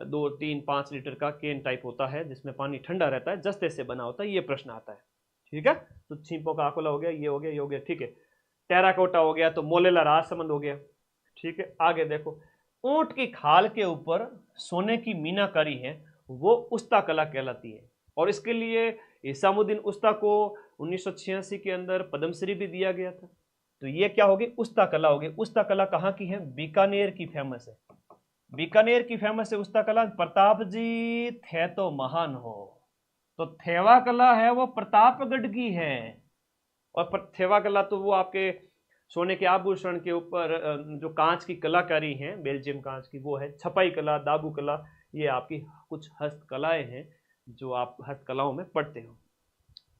2, 3, 5 लीटर का केन टाइप होता है जिसमें पानी ठंडा रहता है, जस्ते से बना होता है, ये प्रश्न आता है, ठीक है। तो छींपों का आकोला हो गया, ये हो गया, ये हो गया, ठीक है। टेराकोटा हो गया, तो मोलेला राजसमंद हो गया, ठीक है। आगे देखो, ऊंट की खाल के ऊपर सोने की मीनाकारी है वो उस्ता कला कहलाती है। और इसके लिए इसामुद्दीन उस्ता को 1986 के अंदर पद्मश्री भी दिया गया था। तो ये क्या होगी, उस्ता कला होगी। उस्ता कला कहाँ की है, बीकानेर की फेमस है, बीकानेर की फेमस है उस्ता कला। प्रताप जी थे तो महान हो, तो थेवा कला है वो प्रतापगढ़ की है। और थेवा कला तो वो आपके सोने के आभूषण के ऊपर जो कांच की कलाकारी है, बेल्जियम कांच की, वो है। छपाई कला, दाबू कला, ये आपकी कुछ हस्तकलाएं हैं जो आप हस्तकलाओं में पढ़ते हो।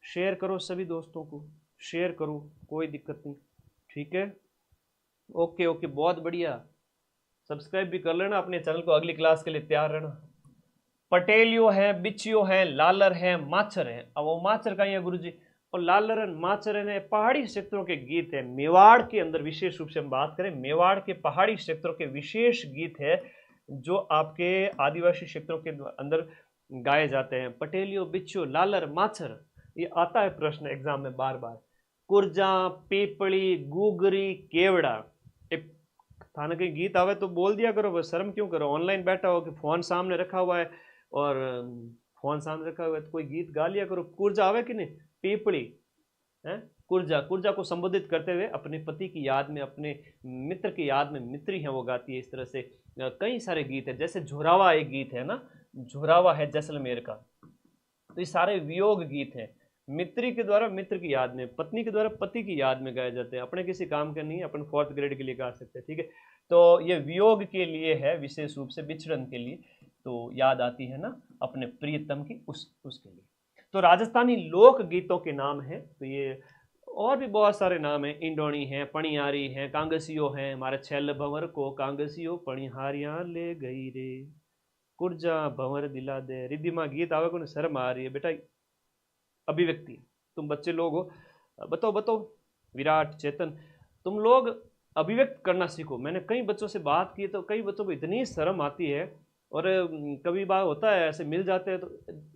शेयर करो सभी दोस्तों को, शेयर करो, कोई दिक्कत नहीं, ठीक है। ओके ओके, बहुत बढ़िया। सब्सक्राइब भी कर लेना अपने चैनल को, अगली क्लास के लिए तैयार रहना। पटेलियो है, बिचियो है, लालर है, माचर है। अब वो माचर का ही है गुरुजी, और लालरन माचरन है पहाड़ी क्षेत्रों के गीत है। मेवाड़ के अंदर विशेष रूप से हम बात करें, मेवाड़ के पहाड़ी क्षेत्रों के विशेष गीत है जो आपके आदिवासी क्षेत्रों के अंदर गाए जाते हैं। पटेलियो, बिच्छू, लालर, माचर, ये आता है प्रश्न एग्जाम में बार बार। कुर्जा, पीपड़ी, गुगरी, केवड़ा। एक थाना के गीत आवे तो बोल दिया करो, बस शर्म क्यों करो। ऑनलाइन बैठा हो कि फोन सामने रखा हुआ है, और फोन सामने रखा हुआ है तो कोई गीत गा लिया करो। कुर्जा आवे कि नहीं, पीपड़ी है, कुर्जा, कुर्जा को संबोधित करते हुए अपने पति की याद में, अपने मित्र की याद में, मित्री है वो गाती है। इस तरह से कई सारे गीत है। जैसे झुरावा एक गीत है ना, झुरावा है जैसलमेर का। तो ये सारे वियोग गीत हैं, मित्री के द्वारा मित्र की याद में, पत्नी के द्वारा पति की याद में गाए जाते हैं। अपने किसी काम के नहीं, अपन 4th ग्रेड के लिए गा सकते हैं, ठीक है। तो ये वियोग के लिए है, विशेष रूप से बिछड़न के लिए, तो याद आती है ना अपने प्रियतम की, उसके लिए। तो राजस्थानी लोक गीतों के नाम हैं, तो ये और भी बहुत सारे नाम हैं। इंडोनी है, पणियारी है, कांगसियो है, हमारे छैल भंवर को कांगसियो पणिहारियां ले गई रे, कुर्जा भंवर दिला दे। रिद्धिमा गीत आवे को शर्म आ रही है बेटा, अभिव्यक्ति। तुम बच्चे लोग हो, बताओ बताओ, विराट, चेतन, तुम लोग अभिव्यक्त करना सीखो। मैंने कई बच्चों से बात की तो कई बच्चों को इतनी शर्म आती है, और कभी बार होता है ऐसे मिल जाते हैं तो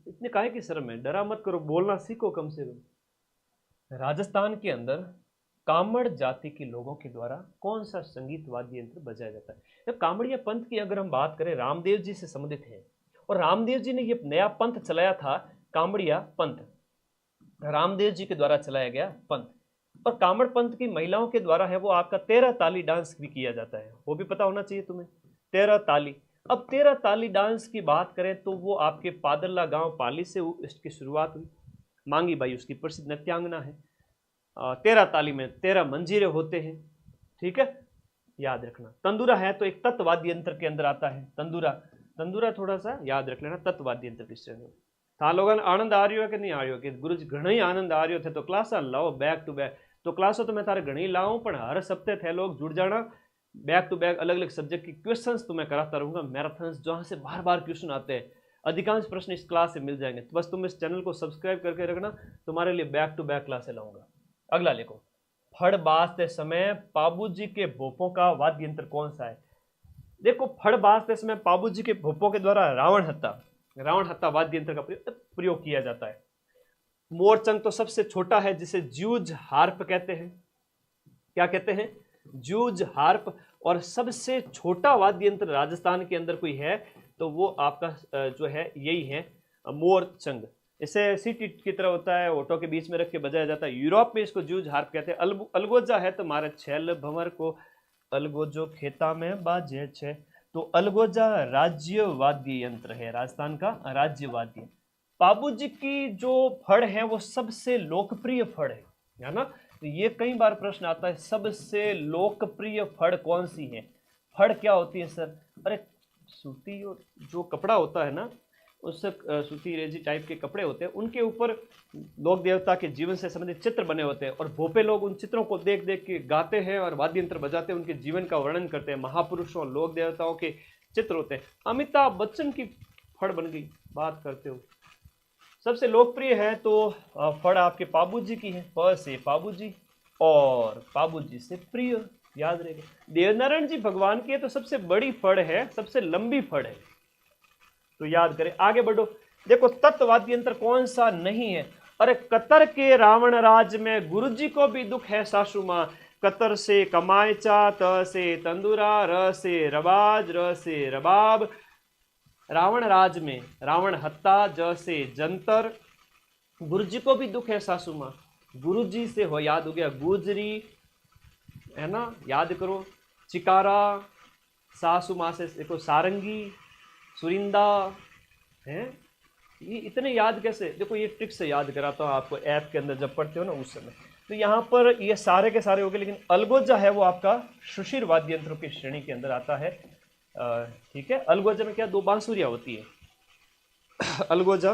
इतने काहे की शर्म है। डरा मत करो, बोलना सीखो कम से कम। राजस्थान के अंदर कामड़ जाति के लोगों के द्वारा कौन सा संगीत वाद्य यंत्र बजाया जाता है। तो कामड़िया पंथ की अगर हम बात करें, रामदेव जी से संबंधित है, और रामदेव जी ने ये नया पंथ चलाया था, कामड़िया पंथ, रामदेव जी के द्वारा चलाया गया पंथ। और कामड़ पंथ की महिलाओं के द्वारा है वो आपका 13 ताली डांस भी किया जाता है, वो भी पता होना चाहिए तुम्हें, 13 ताली। अब 13 ताली डांस की बात करें तो वो आपके पादरला गांव पाली से इसकी शुरुआत हुई। मांगी बाई उसकी प्रसिद्ध नृत्यांगना है। 13 ताली में 13 मंजीरे होते हैं, ठीक है, याद रखना। तंदूरा है तो एक तत्वाद्य यंत्र के अंदर आता है, तंदूरा। तंदूरा थोड़ा सा याद रख लेना, तत्वाद्य यंत्र किससे हो। था लोगन आनंद आ रही हो कि नहीं आ रही हो कि गुरु जी घना ही आनंद आ रही हो थे, तो क्लास लाओ बैक टू बैक। तो क्लासों तो मैं तारे घणी लाऊं, पर हर सप्ताह थे लोग जुड़ जाना, बैक टू बैक अलग अलग सब्जेक्ट की क्वेश्चंस तो मैं कराता रहूंगा, मैराथन्स जहां से बार बार क्वेश्चन आते हैं, अधिकांश प्रश्न इस क्लास से मिल जाएंगे। तो बस तुम इस चैनल को सब्सक्राइब करके रखना, तुम्हारे लिए बैक टू बैक क्लासे लाऊंगा। अगला लिखो, फड़ बाजते समय पाबूजी के भोपों का वाद्य यंत्र कौन सा है? देखो, फड़ बाजते समय पाबूजी के भोपों के द्वारा रावण हत्ता वाद्य यंत्र का प्रयोग किया जाता है। मोरचंग तो सबसे छोटा है, जिसे जूझ हार्प कहते हैं। क्या कहते हैं? जूझ हार्प। और सबसे छोटा वाद्य यंत्र राजस्थान के अंदर कोई है तो वो आपका जो है यही है, मोरचंग। इसे सीटी की तरह होता है, ओटो के बीच में रख के बजाया जाता है। यूरोप में इसको जूझ हार्प कहते हैं। अलगोजा है तो मारे छैल भंवर को अलगोजो खेता में बाजे छे। तो अलगोजा राज्य वाद्य यंत्र है, राजस्थान का राज्य वाद्य। पाबूजी की जो फड़ है वो सबसे लोकप्रिय फड़ है ना? तो ये कई बार प्रश्न आता है, सबसे लोकप्रिय फड़ कौन सी है? फड़ क्या होती है सर? अरे सूती जो कपड़ा होता है ना, उससे सूती रेजी टाइप के कपड़े होते हैं, उनके ऊपर लोक देवता के जीवन से संबंधित चित्र बने होते हैं, और भोपे लोग उन चित्रों को देख देख के गाते हैं और वाद्य यंत्र बजाते हैं, उनके जीवन का वर्णन करते हैं। महापुरुषों लोक देवताओं के चित्र होते हैं। अमिताभ बच्चन की फड़ बन गई, बात करते हो। सबसे लोकप्रिय है तो फड़ आपके पाबूजी की है, प से पाबूजी और पाबूजी से प्रिय, याद रहेगा। देवनारायण जी भगवान की है तो सबसे बड़ी फड़ है, सबसे लंबी फड़ है, तो याद करें। आगे बढ़ो, देखो तत्वाद्य यंत्र कौन सा नहीं है? अरे कतर के रावण राज में गुरुजी को भी दुख है सासू मां। कतर से कमायचा, त से तंदूरा, र से रबाज, र से रबाब। रावण राज में रावण हत्ता, ज से जंतर। गुरुजी को भी दुख है सासू मां। गुरुजी से हो, याद हो गया, गुजरी है ना, याद करो। चिकारा, सासू मां से देखो सारंगी, सुरिंदा है। ये इतने याद कैसे? देखो ये ट्रिक से याद कराता हूँ आपको, ऐप के अंदर जब पढ़ते हो ना उस समय। तो यहाँ पर ये सारे के सारे हो गए, लेकिन अलगोजा है वो आपका सुशीर वाद्य यंत्रों की श्रेणी के अंदर आता है। ठीक है, अलगोजा में क्या, दो बांसुरियां होती है। अलगोजा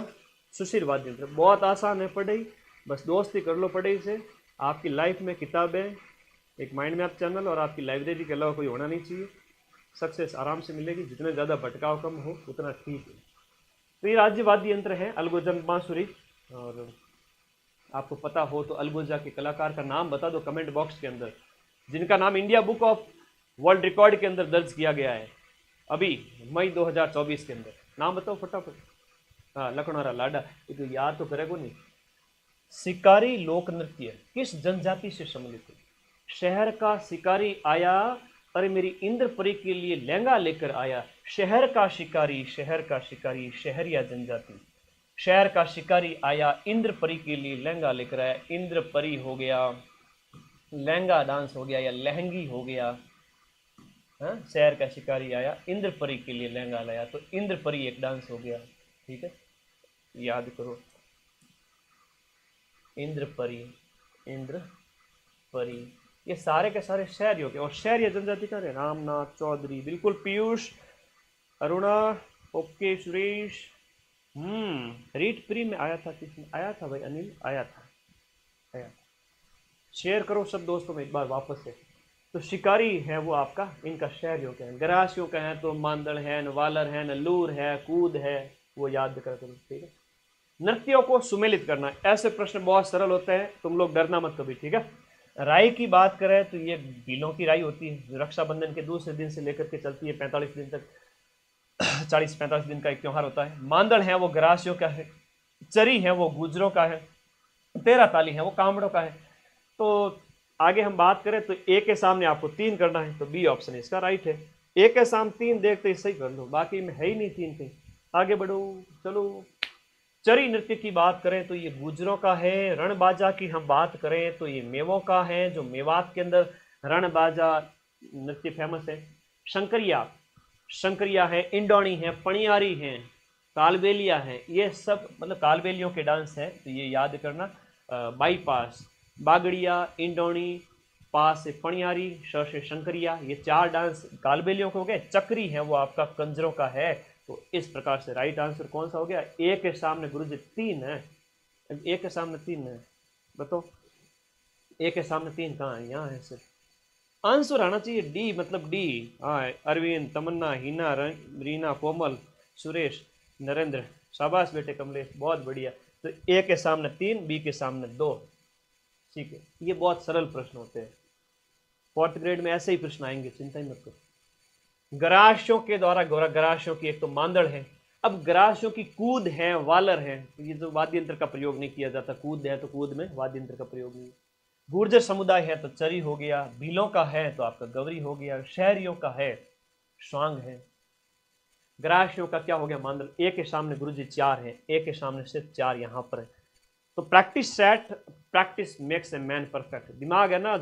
सुशीर वाद्य यंत्र बहुत आसान है पढ़ाई, बस दोस्ती कर लो पढ़ाई से। आपकी लाइफ में किताबें, एक माइंड मैप चैनल और आपकी लाइब्रेरी के अलावा कोई होना नहीं चाहिए। सक्सेस आराम से मिलेगी, जितने ज़्यादा भटकाव कम हो उतना ठीक है। तो ये राज्य वाद्य यंत्र है अलगोजन बांसुरी। और आपको पता हो तो अलगोजा के कलाकार का नाम बता दो कमेंट बॉक्स के अंदर, जिनका नाम India book of world record के अंदर दर्ज किया गया है अभी मई 2024 के अंदर। नाम बताओ फटाफट। हाँ, लखनौरा लाडा, ये तो याद तो करेगो नहीं। शिकारी लोक नृत्य किस जनजाति से सम्मिलित है? शहर का शिकारी आया, अरे मेरी इंद्रपरी के लिए लहंगा लेकर आया। शहर का शिकारी, शहर का शिकारी, शहरिया जनजाति। शहर का शिकारी आया, इंद्रपरी के लिए लहंगा लेकर आया। इंद्रपरी हो गया, लहंगा डांस हो गया या लहंगी हो गया। हाँ, शहर का शिकारी आया, इंद्रपरी के लिए लहंगा लाया, तो इंद्रपरी एक डांस हो गया। ठीक है, याद करो, इंद्रपरी, इंद्रपरी, ये सारे के सारे शहरी हो गए। और शहरी जनजाति का है रामनाथ चौधरी, बिल्कुल। पीयूष, अरुणा, ओके, सुरेश, रीट प्री में आया था, किसमें आया था भाई? अनिल आया था। शेयर करो सब दोस्तों में एक बार वापस से। तो शिकारी है वो आपका, इनका शहरियों का है। गरासियों का है तो मांदड़ है, न वालर है, न लूर है, कूद है, वो याद कर करो। ठीक है, नृत्यों को सुमेलित करना, ऐसे प्रश्न बहुत सरल होते हैं, तुम लोग डरना मत कभी। ठीक है, राई की बात करें तो ये भीलों की राई होती है, जो रक्षाबंधन के दूसरे दिन से लेकर के चलती है 45 दिन तक। 40-45 दिन का एक त्योहार होता है। मांदड़ है वो गरासियों का है। चरी है वो गुजरों का है। तेरा ताली है वो कामड़ों का है। तो आगे हम बात करें तो ए के सामने आपको 3 करना है, तो बी ऑप्शन इसका राइट है। ए के सामने 3 देखते सही कर लो, बाकी में है ही नहीं 3 कहीं। आगे बढ़ो, चलो। चरी नृत्य की बात करें तो ये गुजरों का है। रणबाजा की हम बात करें तो ये मेवों का है, जो मेवात के अंदर रणबाजा नृत्य फेमस है। शंकरिया, शंकरिया है, इंडोनी है, पणियारी है, कालबेलिया है, ये सब मतलब कालबेलियों के डांस है, तो ये याद करना। बाईपास, बागड़िया, इंडोनी, पास से पणियारी, श से शंकरिया, ये 4 डांस कालबेलियों के हो गए। चक्री है वो आपका कंजरों का है। तो इस प्रकार से राइट आंसर कौन सा हो गया? ए के सामने गुरुजी 3 है, ए के सामने 3 है, बताओ। ए के सामने 3 कहाँ है? यहाँ है सिर्फ। आंसर आना चाहिए डी, मतलब डी। हाँ, अरविंद, तमन्ना, हिना, रीना, कोमल, सुरेश, नरेंद्र। शाबाश बेटे कमलेश, बहुत बढ़िया। तो ए के सामने 3, बी के सामने 2। ठीक है, ये बहुत सरल प्रश्न होते हैं, 4th ग्रेड में ऐसे ही प्रश्न आएंगे, चिंता ही मत करो। गराशियों के द्वारा, गराशियों की एक तो मांदड़ है, अब गराशियों की कूद है, वालर है, तो ये जो वाद्य यंत्र का प्रयोग नहीं किया जाता, कूद है तो कूद में वाद्य यंत्र का प्रयोग नहीं। गुर्जर समुदाय है तो चरी हो गया, भीलों का है तो आपका गवरी हो गया, शहरियों का है स्वांग है। गराशियों का क्या हो गया? मांदड़। ए के सामने गुरुजी 4 है, ए के सामने सिर्फ 4 यहां पर है। तो practice set, practice makes a man perfect. दिमाग है ना,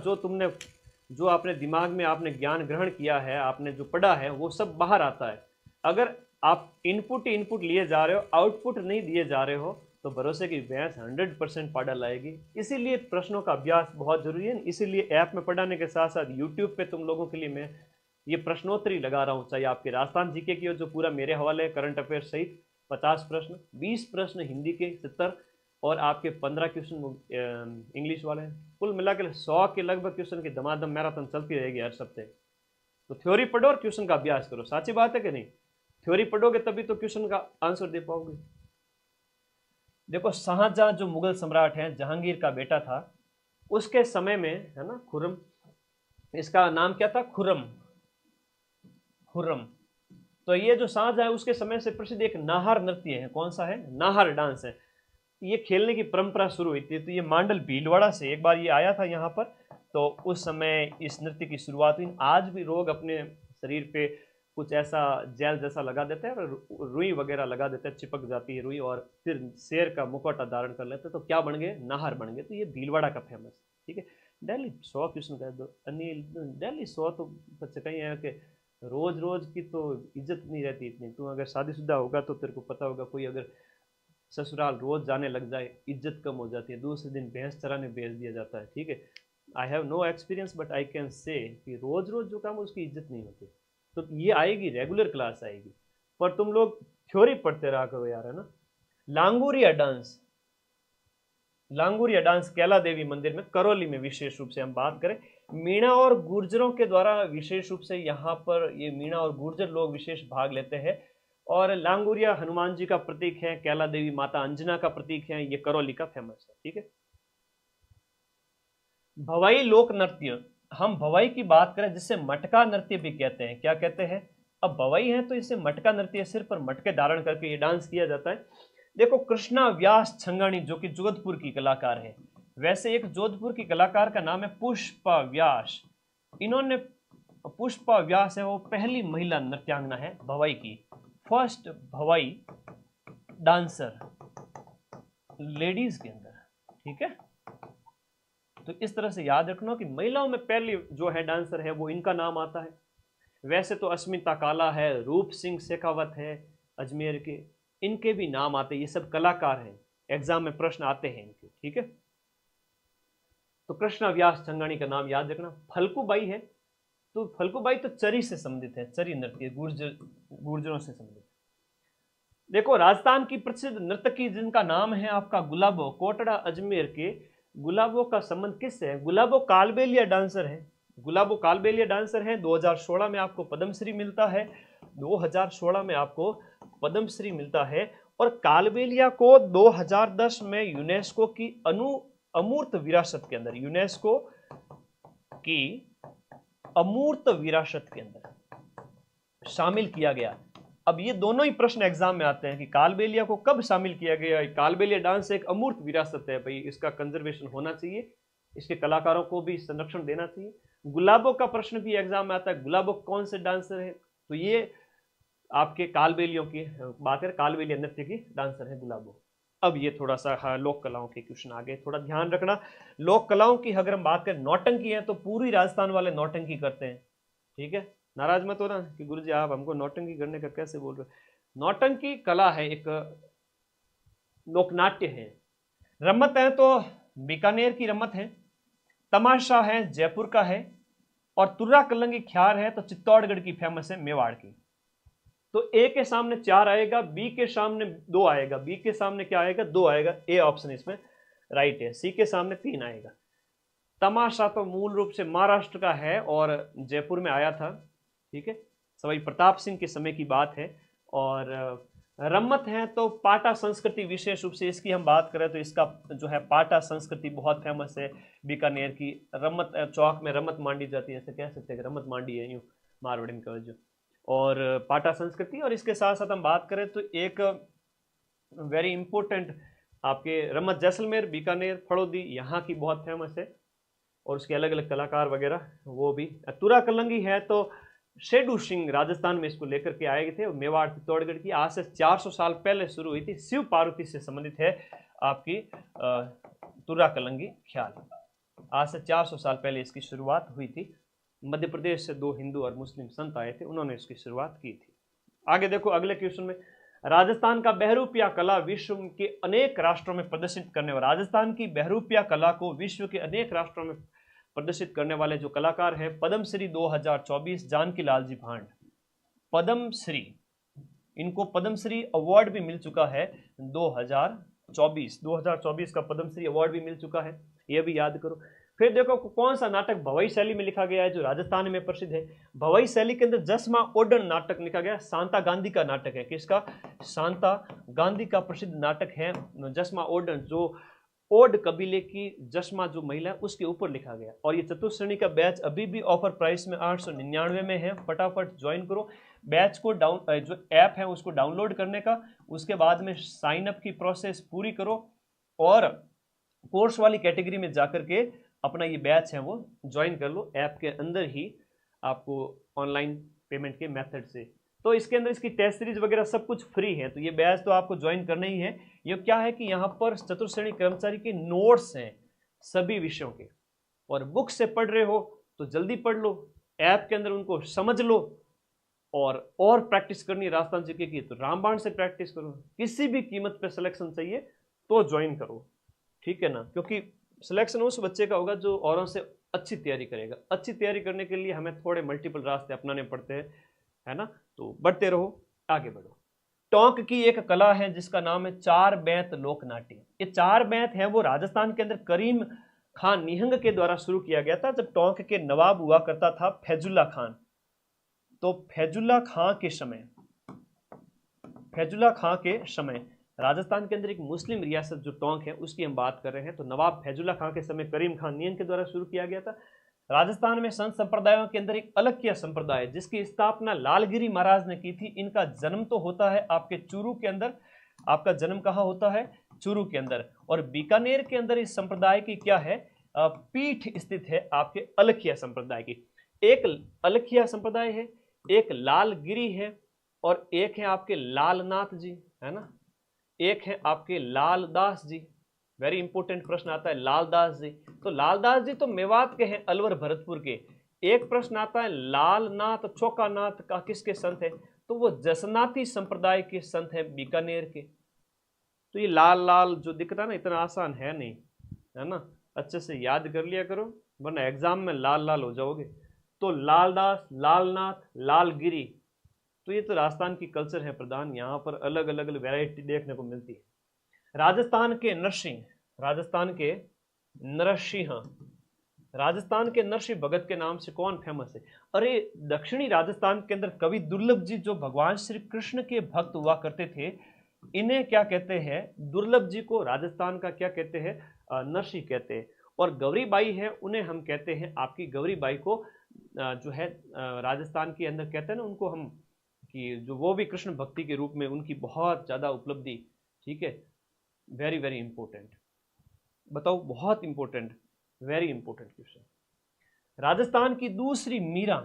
जो आपने दिमाग में आपने ज्ञान ग्रहण किया है, आपने जो पढ़ा है, वो सब बाहर आता है। अगर आप इनपुट लिए जा रहे हो, आउटपुट नहीं दिए जा रहे हो, तो भरोसे की भैंस 100% पाड़ा लाएगी। इसीलिए प्रश्नों का अभ्यास बहुत जरूरी है। इसीलिए ऐप में पढ़ाने के साथ साथ यूट्यूब पे तुम लोगों के लिए मैं ये प्रश्नोत्तरी लगा रहा हूँ, चाहे आपके राजस्थान जीके की हो जो पूरा मेरे हवाले है, करंट अफेयर सहित 50 प्रश्न, 20 प्रश्न हिंदी के, 70 और आपके 15 क्वेश्चन इंग्लिश वाले हैं। कुल मिलाकर 100 के लगभग क्वेश्चन की धमाधम मैराथन चलती रहेगी हर सप्ते। तो थ्योरी पढ़ो और क्वेश्चन का अभ्यास करो। साची बात है कि नहीं? थ्योरी पढ़ोगे तभी तो क्वेश्चन का आंसर दे पाओगे। देखो, शाहजहां जो मुगल सम्राट है, जहांगीर का बेटा था, उसके समय में है ना खुर्रम, इसका नाम क्या था? खुर्रम। खुर्रम। तो ये जो शाहजहां है उसके समय से प्रसिद्ध एक नाहर नृत्य है। कौन सा है? नाहर डांस है। ये खेलने की परंपरा शुरू हुई थी। तो ये मांडल भीलवाड़ा से एक बार ये आया था यहाँ पर, तो उस समय इस नृत्य की शुरुआत हुई। आज भी लोग अपने शरीर पे कुछ ऐसा जेल जैसा लगा देते हैं और रुई वगैरह लगा देते हैं, चिपक जाती है रुई, और फिर शेर का मुखौटा धारण कर लेते हैं, तो क्या बन गए? नाहर बन गए। तो ये भीलवाड़ा का फेमस, ठीक है। दिल्ली 100 क्वेश्चन कर दो अनिल, दिल्ली 100 तो बच्चे कहीं है कि रोज रोज की तो इज्जत नहीं रहती इतनी। तू अगर शादीशुदा होगा तो तेरे को पता होगा, कोई अगर ससुराल रोज जाने लग जाए, इज्जत कम हो जाती है, दूसरे दिन भैंस चराने भेज दिया जाता है, ठीक है। I have no experience but I can say कि रोज रोज जो काम उसकी इज्जत नहीं होती। तो ये आएगी, रेगुलर क्लास आएगी, पर तुम लोग थ्योरी पढ़ते रहा करो यार, है ना। लांगुरिया डांस, लांगुरिया डांस कैला देवी मंदिर में, करौली में विशेष रूप से हम बात करें, मीणा और गुर्जरों के द्वारा विशेष रूप से यहाँ पर ये मीणा और गुर्जर लोग विशेष भाग लेते हैं। और लांगुरिया हनुमान जी का प्रतीक है, कैला देवी माता अंजना का प्रतीक है, ये करौली का फेमस है, ठीक है। भवाई लोक नृत्य, हम भवाई की बात करें जिससे मटका नृत्य भी कहते हैं। क्या कहते हैं? अब भवाई है तो इससे मटका नृत्य, सिर पर मटके धारण करके ये डांस किया जाता है। देखो, कृष्णा व्यास छंगानी जो कि जोधपुर की कलाकार है, वैसे एक जोधपुर की कलाकार का नाम है पुष्पा व्यास। इन्होंने, पुष्पा व्यास है वो पहली महिला नृत्यांगना है भवाई की, फर्स्ट भवाई डांसर लेडीज के अंदर, ठीक है। तो इस तरह से याद रखना कि महिलाओं में पहली जो है डांसर है वो इनका नाम आता है। वैसे तो अस्मिता काला है, रूप सिंह शेखावत है अजमेर के, इनके भी नाम आते हैं, ये सब कलाकार हैं, एग्जाम में प्रश्न आते हैं इनके, ठीक है। तो कृष्णा व्यास छंगानी का नाम याद रखना। फल्गुबाई है, तो फल्गुबाई तो चरी से संबंधित है, चरी नृत्य गुर्जरों से संबंधित। देखो, राजस्थान की प्रसिद्ध नर्तकी जिनका नाम है आपका गुलाबो, कोटड़ा अजमेर के गुलाबो का संबंध किससे है? गुलाबो कालबेलिया डांसर है, गुलाबो कालबेलिया डांसर है। 2016 में आपको पद्मश्री मिलता है, 2016 में आपको पद्मश्री मिलता है। और कालबेलिया को 2010 में यूनेस्को की अमूर्त विरासत के अंदर, यूनेस्को की अमूर्त विरासत के अंदर शामिल किया गया। अब ये दोनों ही प्रश्न एग्जाम में आते हैं कि कालबेलिया को कब शामिल किया गया। कालबेलिया डांस एक अमूर्त विरासत है भाई, इसका कंजर्वेशन होना चाहिए, इसके कलाकारों को भी संरक्षण देना चाहिए। गुलाबो का प्रश्न भी एग्जाम में आता है, गुलाबो कौन से डांसर है? तो ये आपके कालबेलियों की बात है, कालबेलिया नृत्य की डांसर है गुलाबो। अब ये थोड़ा सा लोक कलाओं के क्वेश्चन आ गए, थोड़ा ध्यान रखना। लोक कलाओं की अगर हम बात करें, नौटंकी है तो पूरी राजस्थान वाले नौटंकी करते हैं, ठीक है। नाराज मत हो ना कि गुरुजी आप हमको नौटंकी करने का कैसे बोल रहे हो। नौटंकी कला है, एक लोकनाट्य है। रमत है तो बीकानेर की रमत है, तमाशा है जयपुर का है, और तुर्रा कलंगी ख्यार है तो चित्तौड़गढ़ की फेमस है, मेवाड़ की। तो ए के सामने 4 आएगा, बी के सामने 2 आएगा, बी के सामने क्या आएगा? 2 आएगा, ए ऑप्शन इसमें राइट है। सी के सामने 3 आएगा। तमाशा तो मूल रूप से महाराष्ट्र का है और जयपुर में आया था, ठीक है, सवाई प्रताप सिंह के समय की बात है। और रम्मत है तो पाटा संस्कृति, विशेष रूप से इसकी हम बात करें तो इसका जो है पाटा संस्कृति बहुत फेमस है। बीकानेर की रम्मत चौक में रम्मत मांडी जाती है, ऐसे कह सकते हैं कि रम्मत मांडी है यूँ मारवाड़ी में कहो जो। और पाटा संस्कृति, और इसके साथ साथ हम बात करें तो एक वेरी इंपॉर्टेंट आपके रम्मत जैसलमेर, बीकानेर, फड़ौदी यहाँ की बहुत फेमस है, और उसके अलग अलग कलाकार वगैरह वो भी। तुरा कलंगी है तो शेडू सिंह राजस्थान में इसको लेकर के आए थे। मेवाड़ चित्तौड़गढ़ की आज से 400 साल पहले शुरू हुई थी, शिव पार्वती से संबंधित है आपकी तुरा कलंगी ख्याल। आज से 400 साल पहले इसकी शुरुआत हुई थी। मध्य प्रदेश से 2 हिंदू और मुस्लिम संत आए थे, उन्होंने इसकी शुरुआत की थी। आगे देखो अगले क्वेश्चन में, राजस्थान का बहरूपिया कला विश्व के अनेक राष्ट्रों में प्रदर्शित करने वाला, राजस्थान की बहरूपिया कला को विश्व के अनेक राष्ट्रों में प्रदर्शित करने वाले जो कलाकार हैं, पद्मश्री 2024 जानकी लाल जी भांड, पद्मश्री, इनको पद्मश्री अवार्ड भी मिल चुका है 2024 का पद्मश्री अवार्ड भी मिल चुका है, यह भी याद करो। फिर देखो कौन सा नाटक भवई शैली में लिखा गया है जो राजस्थान में प्रसिद्ध है। भवई शैली के अंदर जसमा ओडन नाटक लिखा गया, शांता गांधी का नाटक है। किसका? शांता गांधी का प्रसिद्ध नाटक है जसमा ओडन, जो ओड कबीले की जसमा जो महिला है उसके ऊपर लिखा गया। और ये चतुर्थ श्रेणी का बैच अभी भी ऑफर प्राइस में 899 में है, फटाफट ज्वाइन करो बैच को। जो ऐप है उसको डाउनलोड करने का, उसके बाद में साइन अप की प्रोसेस पूरी करो और कोर्स वाली कैटेगरी में जाकर के अपना ये बैच है वो ज्वाइन कर लो ऐप के अंदर ही, आपको ऑनलाइन पेमेंट के मेथड से। तो इसके अंदर इसकी टेस्ट सीरीज वगैरह सब कुछ फ्री है, तो ये बैच तो आपको ज्वाइन करना ही है। ये क्या है कि यहाँ पर चतुर्थ श्रेणी कर्मचारी के नोट्स हैं सभी विषयों के, और बुक से पढ़ रहे हो तो जल्दी पढ़ लो, ऐप के अंदर उनको समझ लो, और प्रैक्टिस करनी है राजस्थान जीके की तो रामबाण से प्रैक्टिस करो। किसी भी कीमत पे सिलेक्शन चाहिए तो ज्वाइन करो, ठीक है ना, क्योंकि सिलेक्शन उस बच्चे का होगा जो औरों से अच्छी तैयारी करेगा। अच्छी तैयारी करने के लिए हमें थोड़े मल्टीपल रास्ते अपनाने पड़ते हैं, है ना, तो बढ़ते रहो, आगे बढ़ो। टोंक की एक कला है जिसका नाम है 4 बैंत लोक नाट्य। ये 4 बैंत है वो राजस्थान के अंदर करीम खान निहंग के द्वारा शुरू किया गया था, जब टोंक के नवाब हुआ करता था फैजुल्ला खान। तो फैजुल्ला खां के समय राजस्थान के अंदर एक मुस्लिम रियासत जो टोंक है उसकी हम बात कर रहे हैं। तो नवाब फैजुल्ला खां के समय करीम खान निहंग के द्वारा शुरू किया गया था। राजस्थान में संत संप्रदायों के अंदर एक अलक्य संप्रदाय जिसकी स्थापना लालगिरी महाराज ने की थी। इनका जन्म तो होता है आपके चूरू के अंदर। आपका जन्म कहाँ होता है? चूरू के अंदर। और बीकानेर के अंदर इस संप्रदाय की क्या है, पीठ स्थित है आपके अलखिया संप्रदाय की। एक अलखिया संप्रदाय है, एक लालगिरी है, और एक है आपके लालनाथ जी, है ना, एक है आपके लालदास जी। वेरी इंपॉर्टेंट प्रश्न आता है लालदास जी। तो लालदास जी तो मेवात के हैं, अलवर भरतपुर के। एक प्रश्न आता है लालनाथ चौकानाथ का किसके संत है, तो वो जसनाथी संप्रदाय के संत है बीकानेर के। तो ये लाल लाल जो दिखता है ना, इतना आसान है नहीं, है ना, अच्छे से याद कर लिया करो वरना एग्जाम में लाल लाल हो जाओगे। तो लालदास, लालनाथ, लालगिरी, तो ये तो राजस्थान की कल्चर है प्रधान, यहाँ पर अलग अलग वैरायटी देखने को मिलती है। राजस्थान के नरसिंह भगत के नाम से कौन फेमस है? अरे दक्षिणी राजस्थान के अंदर कवि दुर्लभ जी जो भगवान श्री कृष्ण के भक्त हुआ करते थे, इन्हें क्या कहते हैं? दुर्लभ जी को राजस्थान का क्या कहते हैं? नरसिंह कहते हैं। और गौरी बाई है, उन्हें हम कहते हैं, आपकी गौरी बाई को जो है राजस्थान के अंदर कहते हैं ना उनको हम, कि जो वो भी कृष्ण भक्ति के रूप में उनकी बहुत ज़्यादा उपलब्धि, ठीक है, वेरी वेरी इंपॉर्टेंट। बताओ, बहुत important, very important question. Rajasthan की दूसरी मीरा,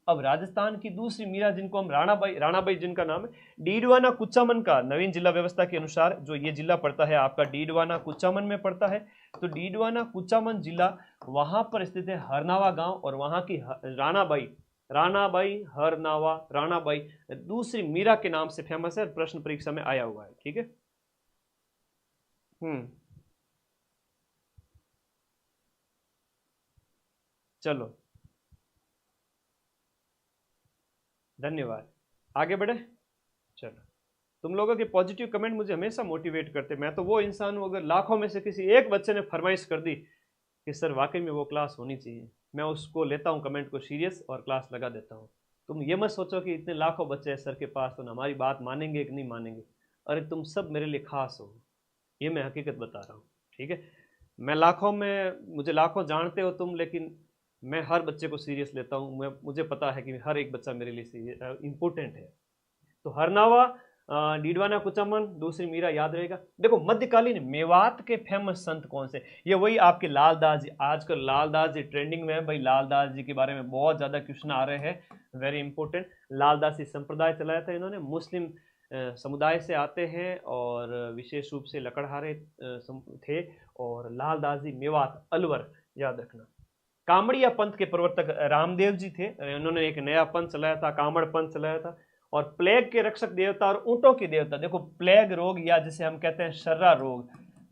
अब राजस्थान की दूसरी मीरा जिनको हम राणाबाई जिनका नाम है, डीडवाना कुचामन का नवीन जिला व्यवस्था के अनुसार जो ये जिला पड़ता है आपका डीडवाना कुचामन में पड़ता है। तो डीडवाना कुचामन जिला वहां पर स्थित है हरनावा गांव, और वहां की राणाबाई दूसरी मीरा के नाम से फेमस है, प्रश्न परीक्षा में आया हुआ है, ठीक है। चलो धन्यवाद, आगे बढ़े। चलो, तुम लोगों के पॉजिटिव कमेंट मुझे हमेशा मोटिवेट करते। मैं तो वो इंसान हूं, अगर लाखों में से किसी एक बच्चे ने फरमाइश कर दी कि सर वाकई में वो क्लास होनी चाहिए, मैं उसको लेता हूँ कमेंट को सीरियस और क्लास लगा देता हूँ। तुम ये मत सोचो कि इतने लाखों बच्चे हैं सर के पास तो हमारी बात मानेंगे कि नहीं मानेंगे। अरे तुम सब मेरे लिए खास हो, ये मैं हकीकत बता रहा हूँ। ठीक है, मैं लाखों में, मुझे लाखों जानते हो तुम, लेकिन मैं हर बच्चे को सीरियस लेता हूँ। मुझे पता है कि हर एक बच्चा मेरे लिए इम्पोर्टेंट है। तो हरनावा, डीडवाना कुचामन, दूसरी मीरा याद रहेगा। देखो मध्यकालीन मेवात के फेमस संत कौन से, ये वही आपके लालदास जी। आजकल लालदास जी ट्रेंडिंग में है भाई, लालदास जी के बारे में बहुत ज्यादा क्वेश्चन आ रहे हैं, वेरी इंपॉर्टेंट। लालदासी संप्रदाय चलाया था इन्होंने, मुस्लिम समुदाय से आते हैं और विशेष रूप से लकड़हारे थे। और लालदास जी मेवात अलवर, याद रखना। कामड़िया पंथ के प्रवर्तक रामदेव जी थे, इन्होंने एक नया पंथ चलाया था, कामड़ पंथ चलाया था। और प्लेग के रक्षक देवता और ऊंटों के देवता, देखो प्लेग रोग या जिसे हम कहते हैं सर्रा रोग,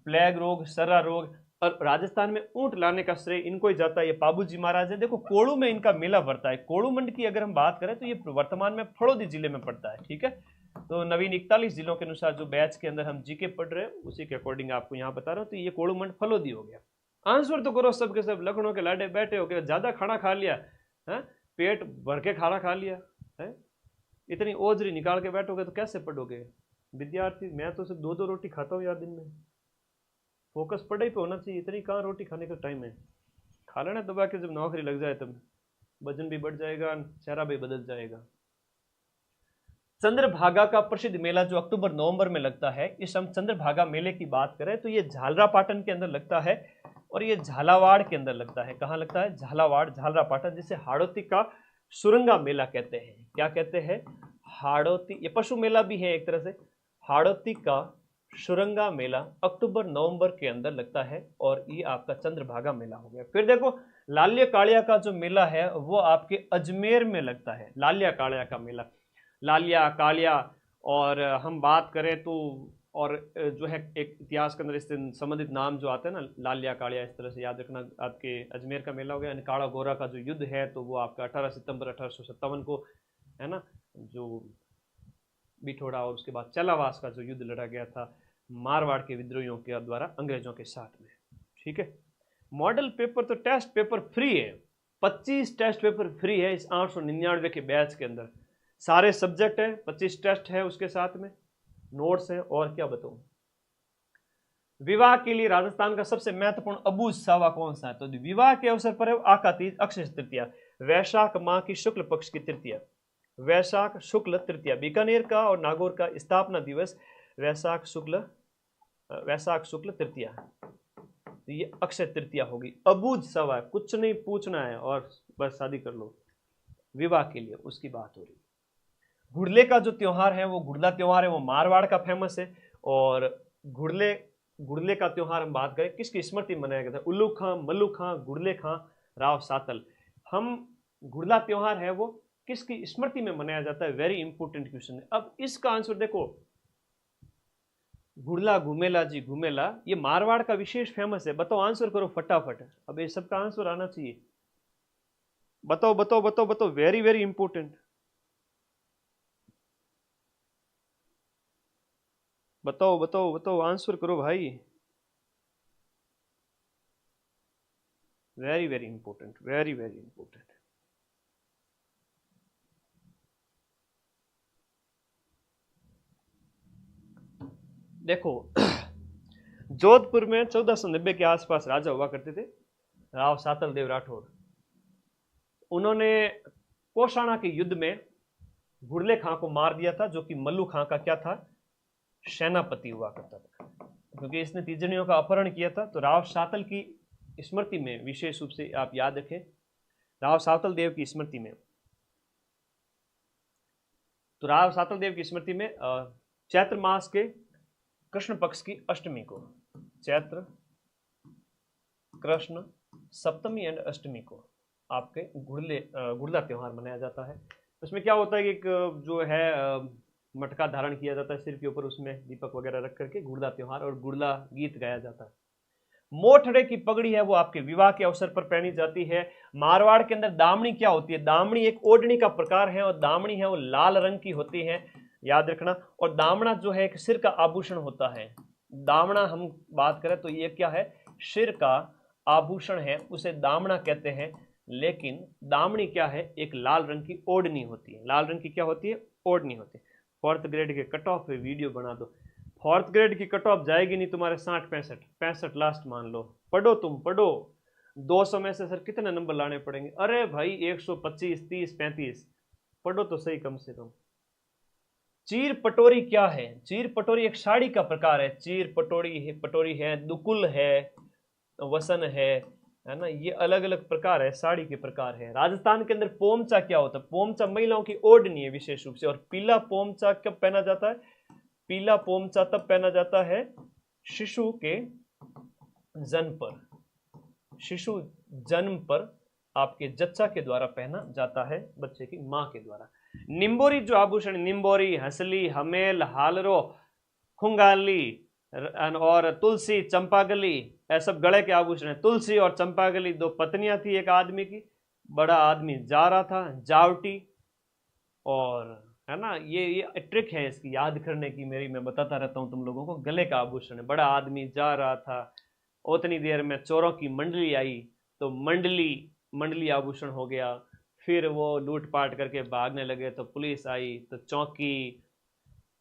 प्लेग रोग, सर्रा रोग, और राजस्थान में ऊंट लाने का श्रेय इनको ही जाता है। ये पाबूजी महाराज है। देखो कोड़ू में इनका मेला पड़ता है। कोड़ू मंड की अगर हम बात करें तो ये वर्तमान में फड़ौदी जिले में पड़ता है। ठीक है, तो नवीन 41 जिलों के अनुसार जो बैच के अंदर हम जीके पढ़ रहे हैं उसी के अकॉर्डिंग आपको यहाँ बता रहा हूँ। तो ये कोड़ू मंड फलोदी हो गया। आंसर तो करो सबके सब। लखनऊ के लाडे बैठे हो गए, ज्यादा खाना खा लिया है, पेट भर के खाना खा लिया है, इतनी ओजरी निकाल के बैठोगे तो कैसे पढ़ोगे विद्यार्थी। मैं तो सिर्फ 2-2 रोटी खाता हूँ यार दिन में। फोकस पढ़ाई पे होना चाहिए, इतनी कहाँ रोटी खाने का टाइम है। खा लेना दबा के, जब नौकरी लग जाए तब वजन भी बढ़ जाएगा, चेहरा भी बदल जाएगा। चंद्रभागा का प्रसिद्ध मेला जो अक्टूबर नवंबर में लगता है, इस हम चंद्रभागा मेले की बात करें तो ये झालरापाटन के अंदर लगता है और ये झालावाड़ के अंदर लगता है। कहाँ लगता है? झालावाड़, झालरापाटन, जिसे हाड़ौती का सुरंगा मेला कहते हैं। क्या कहते हैं? हाड़ौती। ये पशु मेला भी है एक तरह से। हाड़ौती का सुरंगा मेला अक्टूबर नवंबर के अंदर लगता है और ये आपका चंद्रभागा मेला हो गया। फिर देखो लालिया कालिया का जो मेला है वो आपके अजमेर में लगता है। लालिया कालिया का मेला, लालिया कालिया। और हम बात करें तो और जो है एक इतिहास के अंदर इससे संबंधित नाम जो आते हैं ना, लालिया कालिया, इस तरह से याद रखना। आपके अजमेर का मेला हो गया। काला गोरा का जो युद्ध है तो वो आपका 18 सितंबर 1857 को है ना, जो बिठोड़ा और उसके बाद चलावास का जो युद्ध लड़ा गया था मारवाड़ के विद्रोहियों के द्वारा अंग्रेजों के साथ में। ठीक है, मॉडल पेपर तो टेस्ट पेपर फ्री है, 25 टेस्ट पेपर फ्री है इस 899 के बैच के अंदर। सारे सब्जेक्ट है, 25 टेस्ट है, उसके साथ में नोट्स है। और क्या बताऊं, विवाह के लिए राजस्थान का सबसे महत्वपूर्ण अबूझ सावा कौन सा है? तो विवाह के अवसर पर है आका तीज, अक्षय तृतीया, वैशाख माह की शुक्ल पक्ष की तृतीया, वैशाख शुक्ल तृतीया। बीकानेर का और नागौर का स्थापना दिवस वैशाख शुक्ल तृतीया। तो ये अक्षय तृतीया होगी। अबूझ सवा, कुछ नहीं पूछना है और बस शादी कर लो। विवाह के लिए उसकी बात हो रही है। घुड़ले का जो त्योहार है वो घुड़ला त्योहार है, वो मारवाड़ का फेमस है। और घुड़ले का त्योहार हम बात करें किसकी स्मृति में मनाया गया था? उल्लू खां, मल्लू खां, घुड़ले खां, राव सातल। हम घुड़ला त्योहार है वो किसकी स्मृति में मनाया जाता है? वेरी इंपॉर्टेंट क्वेश्चन है। अब इसका आंसर देखो, घुड़ला घुमेला जी घुमेला, ये मारवाड़ का विशेष फेमस है। बताओ, आंसर करो फटाफट। अब ये सबका आंसर आना चाहिए। बताओ बताओ बताओ बताओ, वेरी वेरी इंपॉर्टेंट। बताओ बताओ बताओ, आंसर करो भाई। Very very important, very very important. देखो जोधपुर में 1490 के आसपास राजा हुआ करते थे, राव सातल देव राठौर। उन्होंने कोषाणा के युद्ध में घुड़ले खां को मार दिया था, जो कि मल्लू खां का क्या था? सेनापति हुआ करता था, क्योंकि इसने तीजड़ियों का अपहरण किया था। तो राव सातल की स्मृति में विशेष रूप से आप याद रखें, राव सातल देव की स्मृति में। तो राव सातल देव की स्मृति में चैत्र मास के कृष्ण पक्ष की अष्टमी को, चैत्र कृष्ण सप्तमी एंड अष्टमी को आपके घुड़ला त्योहार मनाया जाता है। उसमें क्या होता है कि एक जो है मटका धारण किया जाता है सिर के ऊपर, उसमें दीपक वगैरह रख करके घुड़ला त्योहार और घुड़ला गीत गाया जाता है। मोठड़े की पगड़ी है वो आपके विवाह के अवसर पर पहनी जाती है। मारवाड़ के अंदर दामनी क्या होती है? दामनी एक ओढ़नी का प्रकार है और दामनी है वो लाल रंग की होती है, याद रखना। और दामना जो है एक सिर का आभूषण होता है। दामना हम बात करें तो ये क्या है? सिर का आभूषण है उसे दामना कहते हैं, लेकिन दामनी क्या है, एक लाल रंग की ओढ़नी होती है। लाल रंग की क्या होती है, ओढ़नी होती है। फोर्थ ग्रेड के कट ऑफ पे वीडियो बना दो। फोर्थ ग्रेड की कट ऑफ जाएगी नहीं तुम्हारे 60-65 लास्ट मान लो। पढ़ो, तुम पढ़ो। 200 में से सर कितने नंबर लाने पड़ेंगे? अरे भाई 125, 30, 35। पढ़ो तो सही कम से कम। चीर पटोरी क्या है? चीर पटोरी एक साड़ी का प्रकार है। चीर पटोरी है, दुकुल है, वसन है ना, ये अलग अलग प्रकार है, साड़ी के प्रकार है। राजस्थान के अंदर पोमचा क्या होता है? पोमचा महिलाओं की ओढ़नी है विशेष रूप से। और पीला पोमचा कब पहना जाता है? पीला पोमचा तब पहना जाता है शिशु के जन्म पर। शिशु जन्म पर आपके जच्चा के द्वारा पहना जाता है, बच्चे की मां के द्वारा। निम्बोरी जो आभूषण, निम्बोरी, हसली, हमेल, हालरो, खुंगाली और तुलसी, चंपागली, ये सब गले के आभूषण है। तुलसी और चंपागली दो पत्नियां थी एक आदमी की। बड़ा आदमी जा रहा था, जावटी, और है ना, ये ट्रिक है इसकी याद करने की मेरी, मैं बताता रहता हूं तुम लोगों को। गले का आभूषण है। बड़ा आदमी जा रहा था, उतनी देर में चोरों की मंडली आई, तो मंडली आभूषण हो गया। फिर वो लूटपाट करके भागने लगे तो पुलिस आई, तो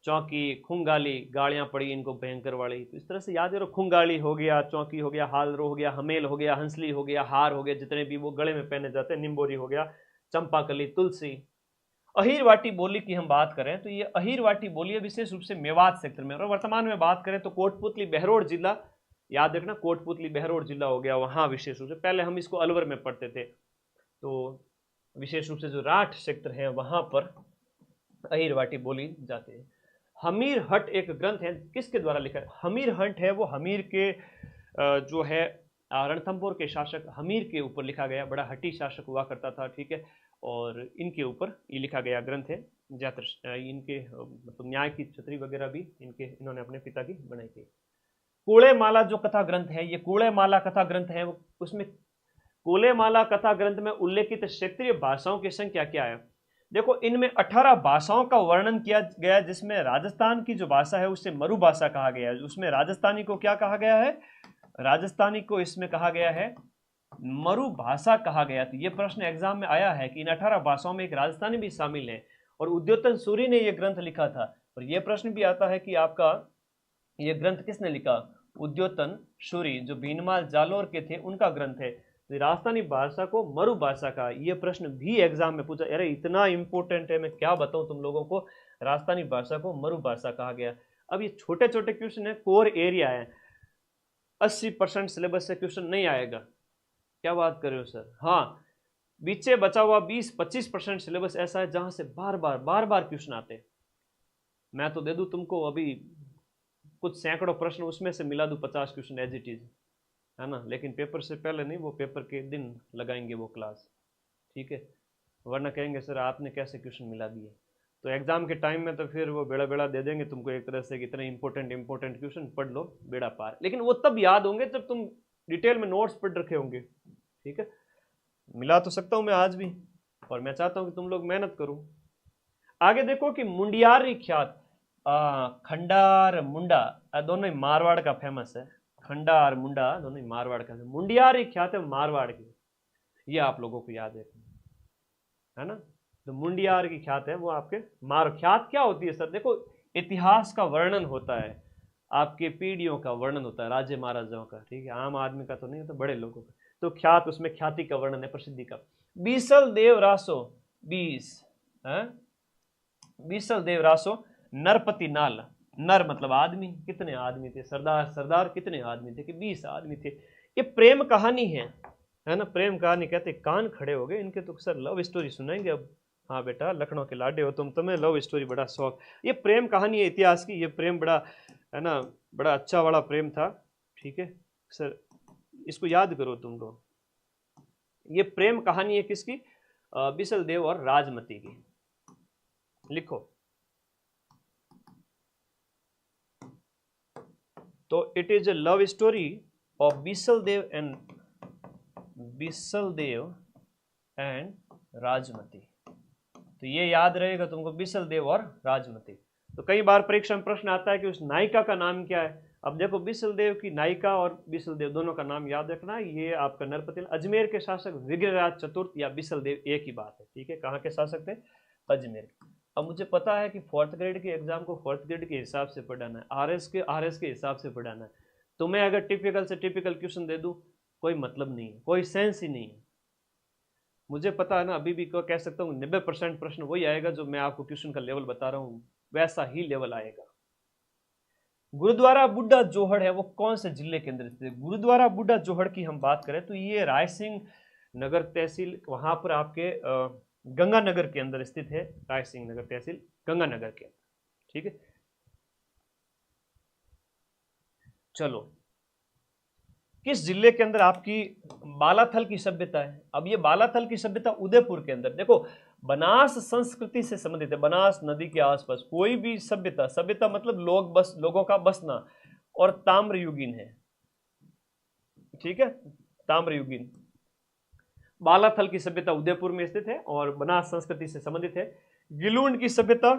चौकी, खुंगाली, गालियां पड़ी इनको भयंकर वाली। तो इस तरह से याद करो, खुंगाली हो गया, चौकी हो गया, हालरो हो गया, हमेल हो गया, हंसली हो गया, हार हो गया, जितने भी वो गले में पहने जाते हैं, निम्बोरी हो गया, चंपाकली, तुलसी। अहीरवाटी बोली की हम बात करें तो ये अहीरवाटी बोली है विशेष रूप से मेवात सेक्टर में। और वर्तमान में बात करें तो कोटपुतली बहरोड जिला, याद रखना, कोटपुतली बहरोड जिला हो गया वहां विशेष रूप से। पहले हम इसको अलवर में पढ़ते थे, तो विशेष रूप से जो राठ क्षेत्र है वहां पर अहीरवाटी बोली जाती है। हमीर हट एक ग्रंथ है, किसके द्वारा लिखा है? हमीर हट है वो हमीर के जो है रणथंभौर के शासक हमीर के ऊपर लिखा गया। बड़ा हटी शासक हुआ करता था, ठीक है, और इनके ऊपर ये लिखा गया ग्रंथ है। ज्यादातर इनके मतलब न्याय की छतरी वगैरह भी इन्होंने अपने पिता की बनाई थी। कूड़े माला जो कथा ग्रंथ है, ये कूड़े माला कथा ग्रंथ है, उसमें कूड़े माला कथा ग्रंथ में उल्लेखित क्षेत्रीय भाषाओं की संख्या क्या है? देखो, इनमें 18 भाषाओं का वर्णन किया गया, जिसमें राजस्थान की जो भाषा है उसे मरु भाषा कहा गया है। उसमें राजस्थानी को क्या कहा गया है? राजस्थानी को इसमें कहा गया है मरु भाषा कहा गया। तो ये प्रश्न एग्जाम में आया है कि इन 18 भाषाओं में एक राजस्थानी भी शामिल है, और उद्योतन सूरी ने यह ग्रंथ लिखा था। और यह प्रश्न भी आता है कि आपका यह ग्रंथ किसने लिखा? उद्योतन सूरी, जो भीनमाल जालोर के थे, उनका ग्रंथ है। तो राजस्थानी भाषा को मरु भाषा का, यह प्रश्न भी एग्जाम में पूछा। अरे इतना इंपॉर्टेंट है, मैं क्या बताऊं तुम लोगों को। राजस्थानी भाषा को मरु भाषा कहा गया। अब ये छोटे छोटे क्वेश्चन है, कोर एरिया है, 80% सिलेबस से क्वेश्चन नहीं आएगा। क्या बात कर रहे हो सर? हाँ, बीचे बचा हुआ 20-25% सिलेबस ऐसा है जहां से बार बार क्वेश्चन आते हैं। मैं तो दे दूं तुमको अभी कुछ सैकड़ों प्रश्न, उसमें से मिला दूं 50 क्वेश्चन एज इट इज, है ना, लेकिन पेपर से पहले नहीं, वो पेपर के दिन लगाएंगे वो क्लास, ठीक है, वरना कहेंगे सर आपने कैसे क्वेश्चन मिला दिए। तो एग्जाम के टाइम में तो फिर वो बेड़ा दे देंगे तुमको एक तरह से, कितने इंपॉर्टेंट क्वेश्चन पढ़ लो, बेड़ा पार। लेकिन वो तब याद होंगे जब तुम डिटेल में नोट्स पढ़ रखे होंगे, ठीक है। मिला तो सकता हूं मैं आज भी, और मैं चाहता हूं कि तुम लोग मेहनत करो। आगे देखो कि मुंडियारी ख्यात, खंडार मुंडा दोनों ही मारवाड़ का फेमस है। खंडार मुंडा दोनों ही मारवाड़ का है। मुंडियारी ख्यात है मारवाड़ की, ये आप लोगों को याद है ना। तो मुंडियार की ख्यात है वो आपके मार। ख्यात क्या होती है सर? देखो, इतिहास का वर्णन होता है, आपके पीढ़ियों का वर्णन होता है, राज्य महाराजाओं का, ठीक है, आम आदमी का तो नहीं होता, बड़े लोगों का। तो ख्यात, उसमें ख्याति का वर्णन है, प्रसिद्धि का। बीसल देव रासो, 20 देव रासो, नरपति नाल, नर मतलब आदमी, कितने आदमी थे? सरदार कितने आदमी थे? कि 20 आदमी थे। ये प्रेम कहानी है ना, प्रेम कहानी कहते। कान खड़े हो गए इनके, तो सर लव स्टोरी सुनाएंगे अब? हाँ बेटा, लखनऊ के लाडे हो तुम, तुम्हें लव स्टोरी बड़ा शौक। ये प्रेम कहानी है इतिहास की, ये प्रेम बड़ा है ना, बड़ा अच्छा वाला प्रेम था, ठीक है सर, इसको याद करो तुम लोग। ये प्रेम कहानी है किसकी? बिसल देव और राजमती की। लिखो, तो it is a love story of Bisal Dev and Rajmati. तो ये याद रहेगा तुमको, बिसल देव और राजमती। तो कई बार परीक्षा में प्रश्न आता है कि उस नायिका का नाम क्या है? अब देखो बिसलदेव की नायिका और बिसलदेव दोनों का नाम याद रखना, ये आपका नरपति अजमेर के शासक विग्रहराज चतुर्थ या बिसलदेव एक ही बात है, ठीक है। कहाँ के शासक थे? अजमेर। अब मुझे पता है कि फोर्थ ग्रेड के एग्जाम को फोर्थ ग्रेड के हिसाब से पढ़ाना है, आरएस के हिसाब से पढ़ाना है। तो मैं अगर टिपिकल से टिपिकल क्वेश्चन दे दूं कोई मतलब नहीं है, कोई सेंस ही नहीं है। मुझे पता है ना, अभी भी कह सकता हूँ 90% प्रश्न वही आएगा जो मैं आपको क्वेश्चन का लेवल बता रहा हूँ, वैसा ही लेवल आएगा। गुरुद्वारा बुड्ढा जोहड़ है वो कौन से जिले के अंदर स्थित है? गुरुद्वारा बुड्ढा जोहड़ की हम बात करें तो ये रायसिंह नगर तहसील, वहां पर आपके गंगानगर के अंदर स्थित है। रायसिंह नगर तहसील गंगानगर के अंदर, ठीक है। चलो, किस जिले के अंदर आपकी बालाथल की सभ्यता है? अब ये बालाथल की सभ्यता उदयपुर के अंदर, देखो बनास संस्कृति से संबंधित है। बनास नदी के आसपास कोई भी सभ्यता मतलब लोगों का बसना, और ताम्रयुगीन है, ठीक है। ताम्रयुगीन बालाथल की सभ्यता उदयपुर में स्थित है और बनास संस्कृति से संबंधित है। गिलुंड की सभ्यता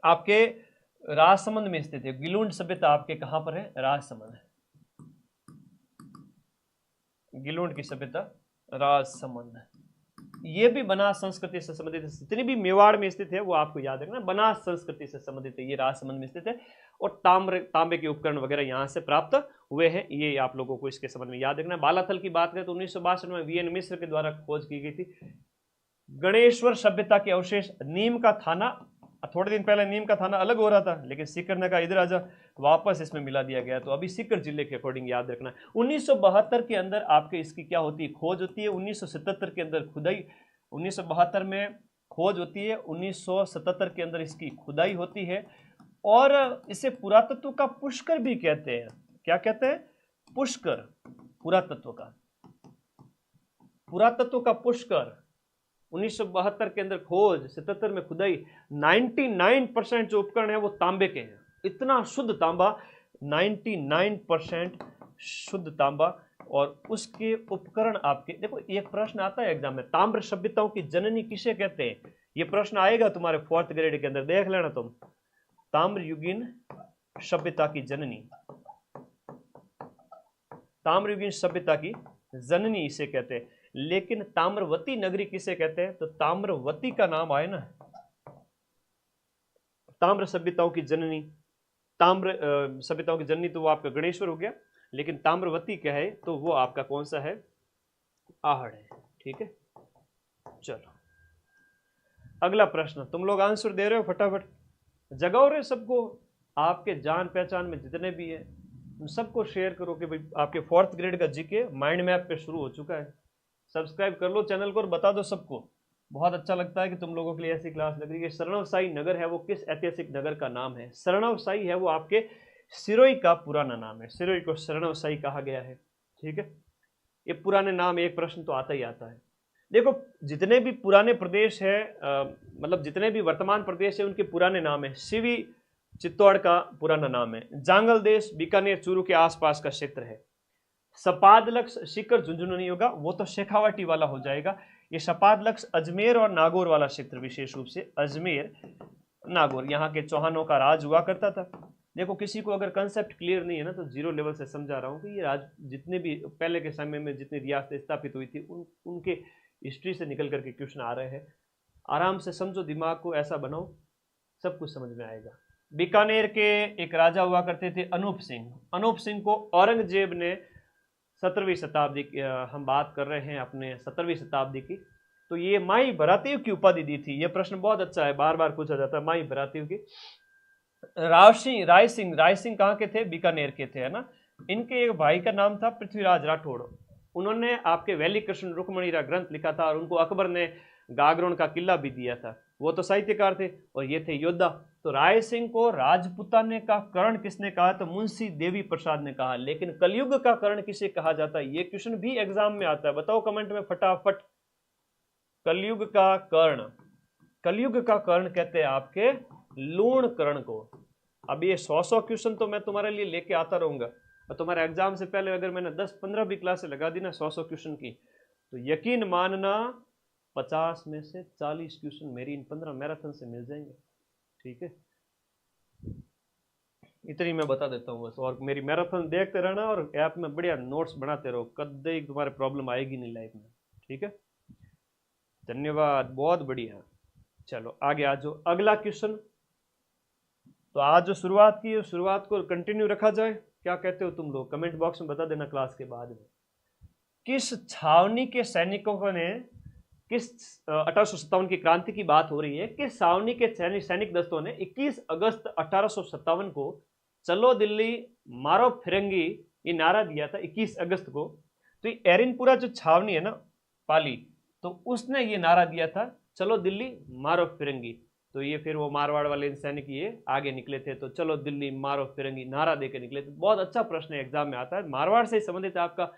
आपके राजसमंद में स्थित है। गिलुंड सभ्यता आपके कहां पर है? राजसमंद। गिलुंड की सभ्यता राजसमंद, ये भी बनास संस्कृति से संबंधित है। जितनी भी मेवाड़ में स्थित है वो आपको याद रखना बनास संस्कृति से संबंधित है। ये राजसमंद में स्थित है और तांबे के उपकरण वगैरह यहां से प्राप्त हुए हैं, ये आप लोगों को इसके संबंध में याद रखना। बालाथल की बात करें तो 1962 में वीएन मिश्र के द्वारा खोज की गई थी। गणेश्वर सभ्यता के अवशेष नीम का थाना, थोड़े दिन पहले नीम का थाना अलग हो रहा था, लेकिन सीकर ने कहा इधर आजा, वापस इसमें मिला दिया गया। तो अभी सीकर जिले के अकॉर्डिंग याद रखना। 1972 के अंदर आपके इसकी क्या होती है? खोज होती है। 1977 के अंदर खुदाई, 1972 में खोज होती है, 1977 के अंदर इसकी खुदाई होती है। और इसे पुरातत्व का पुष्कर भी कहते हैं। क्या कहते हैं? पुष्कर, पुरातत्व का पुष्कर। 1972 के अंदर खोज, 77 में खुदाई। 99% जो उपकरण है वो तांबे के हैं। इतना शुद्ध तांबा, 99% शुद्ध तांबा। और उसके उपकरण आपके, देखो एक प्रश्न आता है एग्जाम में, ताम्र सभ्यताओं की जननी किसे कहते हैं? ये प्रश्न आएगा तुम्हारे फोर्थ ग्रेड के अंदर, देख लेना तुम। ताम्रयुगीन सभ्यता की जननी, ताम्रयुगीन सभ्यता की जननी इसे कहते हैं। लेकिन ताम्रवती नगरी किसे कहते हैं? तो ताम्रवती का नाम आए ना, ताम्र सभ्यताओं की जननी, ताम्र सभ्यताओं की जननी तो वो आपका गणेश्वर हो गया, लेकिन ताम्रवती क्या है तो वो आपका कौन सा है? आहड़ है, ठीक है। चलो अगला प्रश्न, तुम लोग आंसर दे रहे हो फटाफट, जगाओ रहे सबको, आपके जान पहचान में जितने भी है सबको शेयर करो कि भाई आपके फोर्थ ग्रेड का जीके माइंड मैप पे शुरू हो चुका है। सब्सक्राइब कर लो चैनल को और बता दो सबको। बहुत अच्छा लगता है कि तुम लोगों के लिए ऐसी क्लास लग रही है। शरणवसाई नगर है वो किस ऐतिहासिक नगर का नाम है? शरणवसाई है वो आपके सिरोही का पुराना नाम है। सिरोही को शरणवसाई कहा गया है, ठीक है। ये पुराने नाम, एक प्रश्न तो आता ही आता है। देखो जितने भी पुराने प्रदेश है, मतलब जितने भी वर्तमान प्रदेश है उनके पुराने नाम है। सिवी चित्तौड़ का पुराना नाम है। जांगल देश बीकानेर चूरू के आसपास का क्षेत्र है। सपादलक्ष सीकर झुंझुनू नहीं होगा, वो तो शेखावाटी वाला हो जाएगा। ये सपादलक्ष अजमेर और नागौर वाला क्षेत्र, विशेष रूप से अजमेर नागौर, यहाँ के चौहानों का राज हुआ करता था। देखो किसी को अगर कंसेप्ट क्लियर नहीं है ना तो जीरो लेवल से समझा रहा हूँ कि ये राज जितने भी पहले के समय में जितनी रियासतें स्थापित हुई थी उनके हिस्ट्री से निकल करके क्वेश्चन आ रहे हैं। आराम से समझो, दिमाग को ऐसा बनाओ, सब कुछ समझ में आएगा। बीकानेर के एक राजा हुआ करते थे अनूप सिंह। अनूप सिंह को औरंगजेब ने 17वीं शताब्दी की, हम बात कर रहे हैं अपने 17वीं शताब्दी की, तो ये माई भरातीव की उपाधि दी थी। ये प्रश्न बहुत अच्छा है, बार बार पूछा जाता है माई भरातीव की। राय सिंह कहाँ के थे? बीकानेर के थे, है ना। इनके एक भाई का नाम था पृथ्वीराज राठौड़। उन्होंने आपके वैली कृष्ण रुक्मणीरा ग्रंथ लिखा था और उनको अकबर ने गागरोन का किला भी दिया था। वो तो साहित्यकार थे और ये थे योद्धा। तो राय सिंह को राजपुताने का कर्ण किसने कहा? तो मुंशी देवी प्रसाद ने कहा। लेकिन कलयुग का कर्ण किसे कहा जाता है? ये क्वेश्चन भी एग्जाम में आता है, बताओ कमेंट में फटाफट। कलयुग का कर्ण, कलयुग का कर्ण कहते हैं आपके लूण कर्ण को। अब ये 100 क्वेश्चन तो मैं तुम्हारे लिए लेके आता रहूंगा, और तुम्हारे एग्जाम से पहले अगर मैंने 10-15 भी क्लासें लगा दी ना 100 क्वेश्चन की, तो यकीन मानना 50 में से 40 क्वेश्चन मेरी इन 15 मैराथन से मिल जाएंगे, ठीक है। इतनी मैं बता देता हूँ बस। और मेरी मैराथन देखते रहना और ऐप में बढ़िया नोट्स बनाते रहो, कदे ही तुम्हारे प्रॉब्लम आएगी नहीं लाइफ में। ठीक है, धन्यवाद, बहुत बढ़िया। चलो आगे आ जाओ, अगला क्वेश्चन। तो आज जो शुरुआत की है, शुरुआत को कंटिन्यू रखा जाए, क्या कहते हो तुम लोग? कमेंट बॉक्स में बता देना क्लास के बाद में। किस छावनी के सैनिकों ने, किस 1857 की क्रांति की बात हो रही है, किस छावनी के सैनिक दस्तों ने 21 अगस्त 1857 को चलो दिल्ली मारो फिरंगी ये नारा दिया था 21 अगस्त को। तो ये एरिनपुरा जो छावनी है ना पाली, तो उसने ये नारा दिया था चलो दिल्ली मारो फिरंगी। तो ये फिर वो मारवाड़ वाले सैनिक ये आगे निकले थे, तो चलो दिल्ली मारो फिरंगी नारा देकर निकले थे। बहुत अच्छा प्रश्न है, एग्जाम में आता है। मारवाड़ से संबंधित आपका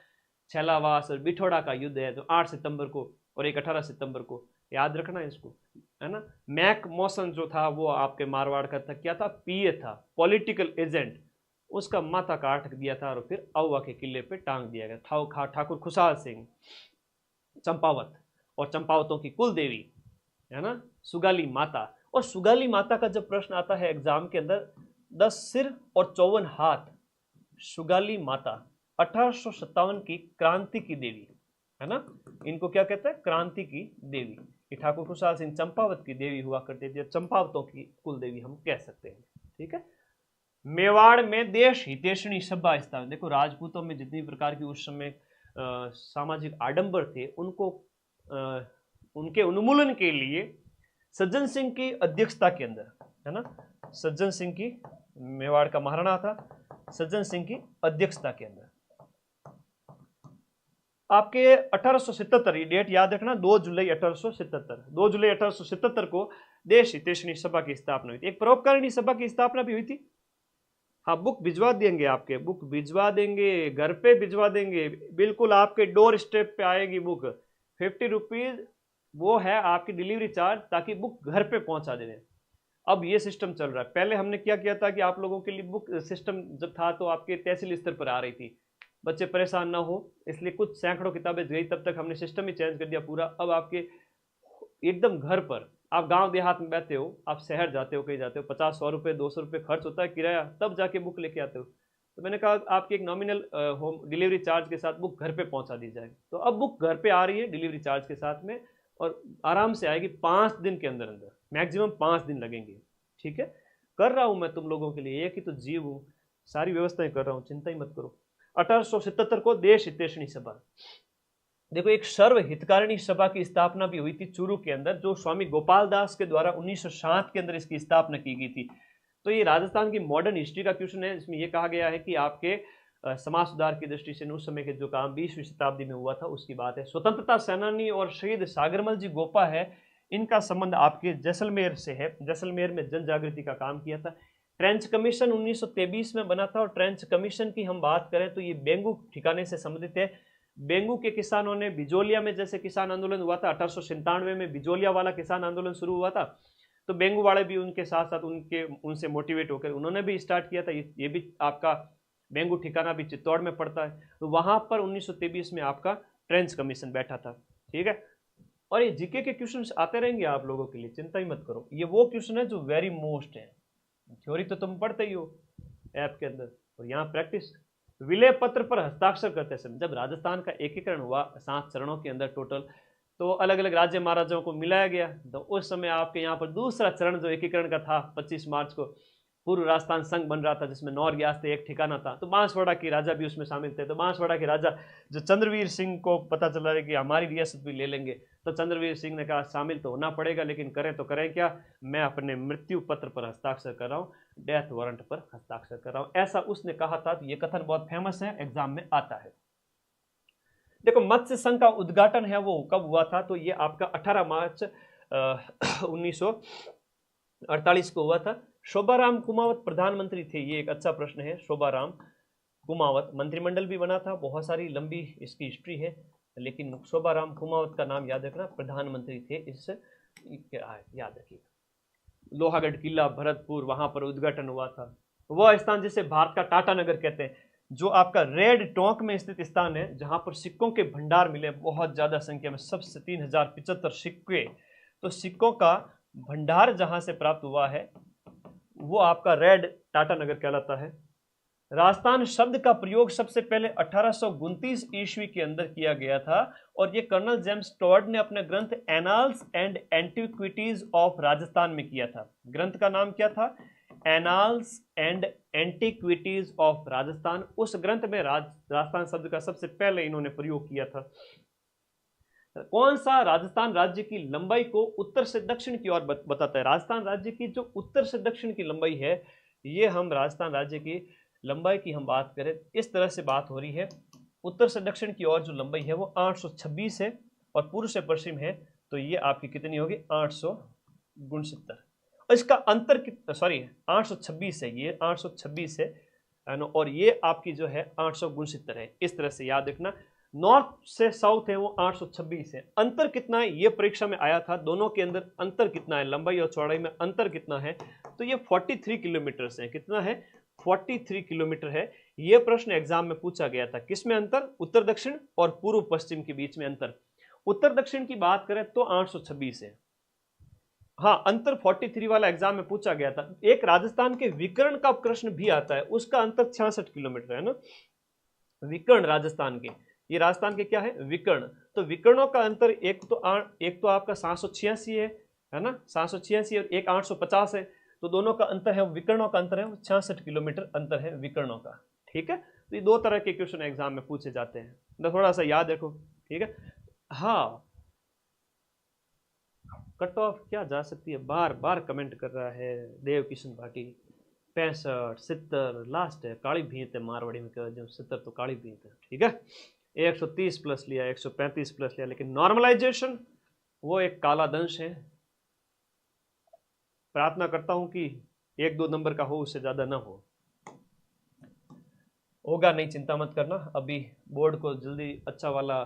छेलावास और बिठोड़ा का युद्ध है, जो 8 सितंबर को और एक 18 सितंबर को, याद रखना इसको, है ना। मैक मौसन जो था वो आपके मारवाड़ का था, क्या था, पीए था, पॉलिटिकल एजेंट। उसका माथा काट दिया था और फिर अहुआ के किले पे टांग दिया गया। ठाकुर खुशहाल सिंह चंपावत, और चंपावतों की कुल देवी है ना सुगाली माता। और सुगाली माता का जब प्रश्न आता है एग्जाम के अंदर, 10 सिर और 54 हाथ, सुगाली माता 1857 की क्रांति की देवी है ना, इनको क्या कहते हैं, क्रांति की देवी। ये ठाकुर खुशहाल सिंह चंपावत की देवी हुआ करती थी, चंपावतों की कुल देवी हम कह सकते हैं। ठीक है, मेवाड़ में देश हितैषणी सभा स्थान। देखो राजपूतों में जितनी प्रकार की उस समय सामाजिक आडंबर थे, उनको उनके उन्मूलन के लिए सज्जन सिंह की अध्यक्षता के अंदर, है ना, सज्जन सिंह की, मेवाड़ का महाराणा था, सज्जन सिंह की अध्यक्षता के अंदर आपके 1877, ये डेट याद रखना, 2 जुलाई 1877, 2 जुलाई 1877 को देश हितैषणी सभा की स्थापना हुई थी। एक परोपकारिणी सभा की स्थापना भी हुई थी। हाँ, बुक भिजवा देंगे, आपके बुक भिजवा देंगे, घर पे भिजवा देंगे, बिल्कुल आपके डोर स्टेप पे आएगी बुक। 50 रुपीज वो है आपकी डिलीवरी चार्ज, ताकि बुक घर पे पहुंचा दें। अब ये सिस्टम चल रहा है। पहले हमने क्या किया था कि आप लोगों के लिए बुक सिस्टम जब था तो आपके तहसील स्तर पर आ रही थी, बच्चे परेशान ना हो इसलिए कुछ सैकड़ों किताबें गई, तब तक हमने सिस्टम ही चेंज कर दिया पूरा। अब आपके एकदम घर पर, आप गांव देहात में बैठे हो, आप शहर जाते हो, कहीं जाते हो, 50-100 रुपये 200 रुपये खर्च होता है किराया, तब जाके बुक लेके आते हो। तो मैंने कहा आपकी एक नॉमिनल होम डिलीवरी चार्ज के साथ बुक घर पे पहुंचा दी जाए। तो अब बुक घर पे आ रही है डिलीवरी चार्ज के साथ में, और आराम से आएगी 5 दिन के अंदर अंदर, मैक्सिमम 5 दिन लगेंगे। ठीक है, कर रहा हूं मैं तुम लोगों के लिए, एक ही तो जीव हूं, सारी व्यवस्थाएं कर रहा हूं, चिंता ही मत करो। 1877 को देश हितैषणी सभा। देखो एक सर्व हितकारिणी सभा की स्थापना भी हुई थी चूरू के अंदर, जो स्वामी गोपाल दास के द्वारा 1907 के अंदर इसकी स्थापना की गई थी। तो ये राजस्थान की मॉडर्न हिस्ट्री का क्वेश्चन है। इसमें यह कहा गया है कि आपके समाज सुधार की दृष्टि से उस समय के जो काम 20वीं शताब्दी में हुआ था उसकी बात है। स्वतंत्रता सेनानी और शहीद सागरमल जी गोपा है, इनका संबंध आपके जैसलमेर से है। जैसलमेर में जन जागृति का काम किया था। ट्रेंच कमीशन 1923 में बना था, और ट्रेंच कमीशन की हम बात करें तो ये बेंगू ठिकाने से संबंधित है। बेंगू के किसानों ने बिजोलिया में जैसे किसान आंदोलन हुआ था, 1897 में बिजोलिया वाला किसान आंदोलन शुरू हुआ था, तो बेंगू वाले भी उनके साथ साथ उनसे मोटिवेट होकर उन्होंने भी स्टार्ट किया था। ये भी आपका बेंगू ठिकाना भी चित्तौड़ में पड़ता है, तो वहां पर 1923 में आपका ट्रेंच कमीशन बैठा था। ठीक है, और ये जीके के क्वेश्चन आते रहेंगे आप लोगों के लिए, चिंता ही मत करो। ये वो क्वेश्चन है जो वेरी मोस्ट है, थ्योरी तो तुम पढ़ते ही हो ऐप के अंदर, और यहाँ प्रैक्टिस। विलय पत्र पर हस्ताक्षर करते समय, जब राजस्थान का एकीकरण हुआ 7 चरणों के अंदर टोटल, तो अलग अलग राज्य महाराजाओं को मिलाया गया, तो उस समय आपके यहाँ पर दूसरा चरण जो एकीकरण का था 25 मार्च को, पूर्व राजस्थान संघ बन रहा था, जिसमें 9 रियासतें थे, एक ठिकाना था। तो बांसवाड़ा के राजा भी उसमें शामिल थे। तो बांसवाड़ा के राजा जो चंद्रवीर सिंह को पता चला है कि हमारी रियासत भी ले लेंगे, तो चंद्रवीर सिंह ने कहा शामिल तो होना पड़ेगा, लेकिन करें तो करें क्या, मैं अपने मृत्यु पत्र पर हस्ताक्षर कर रहा हूँ, डेथ वारंट पर हस्ताक्षर कर रहा हूँ, ऐसा उसने कहा था। तो ये कथन बहुत फेमस है, एग्जाम में आता है। देखो मत्स्य संघ का उद्घाटन है वो कब हुआ था, तो ये आपका 18 मार्च 1948 को हुआ था। शोभाराम कुमावत प्रधानमंत्री थे, ये एक अच्छा प्रश्न है। शोभाराम कुमावत, मंत्रिमंडल भी बना था, बहुत सारी लंबी इसकी हिस्ट्री है, लेकिन शोभाराम कुमावत का नाम याद रखना, प्रधानमंत्री थे। इस याद रखिएगा। लोहागढ़ किला भरतपुर, वहां पर उद्घाटन हुआ था। वह स्थान जिसे भारत का टाटा नगर कहते हैं, जो आपका रेड टोंक में स्थित स्थान है, जहां पर सिक्कों के भंडार मिले बहुत ज्यादा संख्या में, सबसे 3075 सिक्के। तो सिक्कों का भंडार जहां से प्राप्त हुआ है वो आपका रेड टाटा नगर कहलाता है। राजस्थान शब्द का प्रयोग सबसे पहले 1829 ईस्वी के अंदर किया गया था और ये कर्नल जेम्स टॉड ने अपने ग्रंथ annals and antiquities of Rajasthan में किया था। ग्रंथ का नाम क्या था? Annals and antiquities of Rajasthan. उस ग्रंथ में राजस्थान शब्द का सबसे पहले इन्होंने प्रयोग किया था। कौन सा राजस्थान राज्य की लंबाई को उत्तर से दक्षिण की ओर बताता है? राजस्थान राज्य की जो उत्तर से दक्षिण की लंबाई है, ये हम राजस्थान राज्य की लंबाई की हम बात करें, इस तरह से बात हो रही है। उत्तर से दक्षिण की ओर जो लंबाई है वो 826 है और पूर्व से पश्चिम है, तो ये आपकी कितनी होगी? 869। और इसका अंतर कितना? सॉरी 826 है, ये 826 है ना, और ये आपकी जो है 869 है। इस तरह से याद रखना। नॉर्थ से साउथ है वो 826 है। अंतर कितना है ये परीक्षा में आया था, दोनों के अंदर अंतर कितना है, लंबाई और चौड़ाई में अंतर कितना है? तो ये 43 किलोमीटर है। कितना है? 43 किलोमीटर है। ये प्रश्न एग्जाम में पूछा गया था। किसमें अंतर? उत्तर दक्षिण और पूर्व पश्चिम के बीच में अंतर। उत्तर दक्षिण की बात करें तो 826 है। हाँ, अंतर 43 वाला एग्जाम में पूछा गया था। एक राजस्थान के विकर्ण का प्रश्न भी आता है, उसका अंतर 66 किलोमीटर है ना। विकर्ण राजस्थान के, ये राजस्थान के क्या है? विकर्ण। तो विकर्णों का अंतर एक तो आपका 786 है ना, 786 और एक 850 है, तो दोनों का अंतर है, विकर्णों का अंतर है 66 किलोमीटर अंतर है विकर्णों का। ठीक है, तो ये दो तरह के क्वेश्चन एग्जाम में पूछे जाते हैं, तो थोड़ा सा याद रखो। ठीक है, हाँ, कट ऑफ क्या जा सकती है? बार बार कमेंट कर रहा है देव किशन भाटी। 65, 70 लास्ट है। काली भीत है मारवाड़ी में कह जो 70 तो काली भीत है। ठीक है, 130 प्लस लिया, 135 प्लस लिया, लेकिन नॉर्मलाइजेशन वो एक काला दंश है। प्रार्थना करता हूं कि 1-2 नंबर का हो, उससे ज्यादा ना हो। होगा नहीं, चिंता मत करना। अभी बोर्ड को जल्दी अच्छा वाला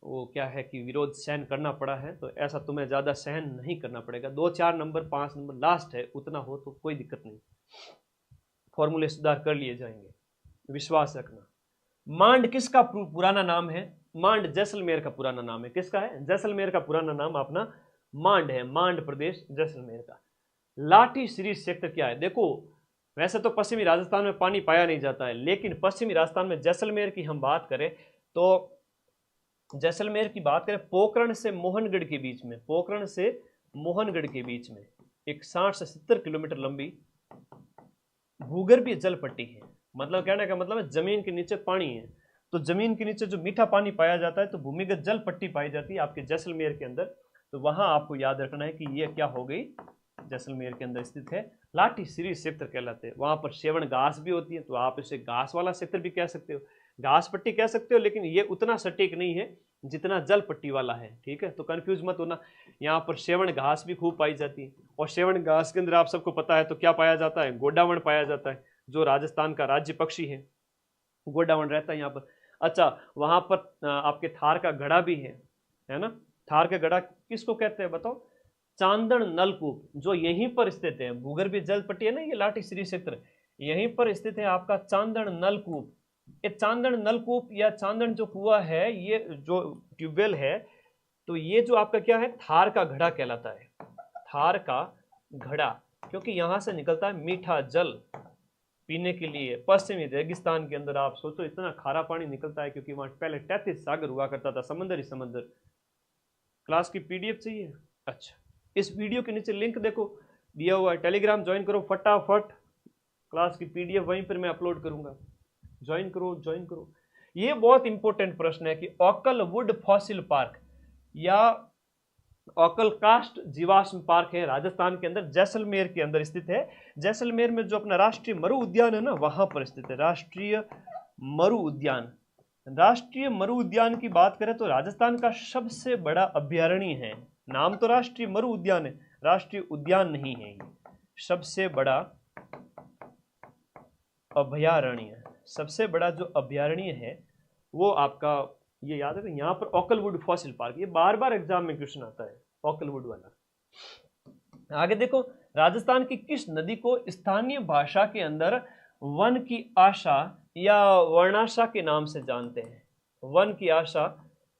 वो क्या है कि विरोध सहन करना पड़ा है, तो ऐसा तुम्हें ज्यादा सहन नहीं करना पड़ेगा। 2-4 नंबर 5 नंबर लास्ट है, उतना हो तो कोई दिक्कत नहीं, फॉर्मूले सुधार कर लिए जाएंगे, विश्वास रखना। मांड किसका पुराना नाम है? मांड जैसलमेर का पुराना नाम है। किसका है? जैसलमेर का पुराना नाम अपना मांड है। मांड प्रदेश जैसलमेर का। लाठी श्री क्षेत्र क्या है? देखो, वैसे तो पश्चिमी राजस्थान में पानी पाया नहीं जाता है, लेकिन पश्चिमी राजस्थान में जैसलमेर की हम बात करें तो जैसलमेर की बात करें, पोखरण से मोहनगढ़ के बीच में, पोखरण से मोहनगढ़ के बीच में एक 60 से 70 किलोमीटर लंबी भूगर्भीय जल पट्टी है। मतलब कहने का मतलब है जमीन के नीचे पानी है, तो जमीन के नीचे जो मीठा पानी पाया जाता है तो भूमिगत जल पट्टी पाई जाती है आपके जैसलमेर के अंदर। तो वहां आपको याद रखना है कि ये क्या हो गई, जैसलमेर के अंदर स्थित है, लाठी श्री क्षेत्र कहलाते हैं। वहां पर सेवन घास भी होती है, तो आप इसे घास वाला क्षेत्र भी कह सकते हो, घास पट्टी कह सकते हो, लेकिन ये उतना सटीक नहीं है जितना जल पट्टी वाला है। ठीक है, तो कंफ्यूज मत होना। यहाँ पर सेवन घास भी खूब पाई जाती है, और सेवन घास के अंदर आप सबको पता है तो क्या पाया जाता है? गोडावण पाया जाता है, जो राजस्थान का राज्य पक्षी है, गोडावण रहता है यहाँ पर। अच्छा, वहां पर आपके थार का घड़ा भी है ना। थार का घड़ा किसको कहते हैं बताओ? चांदन नलकूप, जो यहीं पर स्थित है, भूगर्भीय जल पट्टी है ना ये लाठी श्री क्षेत्र, यहीं पर स्थित है आपका चांदन नलकूप। ये चांदन नलकूप या चांदन जो कुआं है, ये जो ट्यूबवेल है, तो ये जो आपका क्या है, थार का घड़ा कहलाता है। थार का घड़ा, क्योंकि यहां से निकलता है मीठा जल पीने के लिए। पश्चिमी रेगिस्तान के अंदर आप सोचो इतना खारा पानी निकलता है, क्योंकि वहां पहले 33 सागर हुआ करता था, समंदर ही समंदर। क्लास की पीडीएफ चाहिए? अच्छा, इस वीडियो के नीचे लिंक देखो दिया हुआ है, टेलीग्राम ज्वाइन करो फटाफट, क्लास की पीडीएफ वहीं पर मैं अपलोड करूंगा, ज्वाइन करो ज्वाइन करो। ये बहुत इंपॉर्टेंट प्रश्न है कि ओकल वुड फॉसिल पार्क या ओकल कास्ट जीवाश्म पार्क है राजस्थान के अंदर, जैसलमेर के अंदर स्थित है। जैसलमेर में जो अपना राष्ट्रीय मरु उद्यान है ना, वहां पर स्थित है राष्ट्रीय मरु उद्यान। राष्ट्रीय मरु उद्यान की बात करें तो राजस्थान का सबसे बड़ा अभ्यारण्य है। नाम तो राष्ट्रीय मरु उद्यान है, राष्ट्रीय उद्यान नहीं है ये। सबसे बड़ा अभयारण्य, सबसे बड़ा जो अभयारण्य है वो आपका, ये याद है, यहाँ पर ओकलवुड फॉसिल पार्क, ये बार बार एग्जाम में क्वेश्चन आता है ओकलवुड वाला। आगे देखो, राजस्थान की किस नदी को स्थानीय भाषा के अंदर वन की आशा या वर्णाशा के नाम से जानते हैं? वन की आशा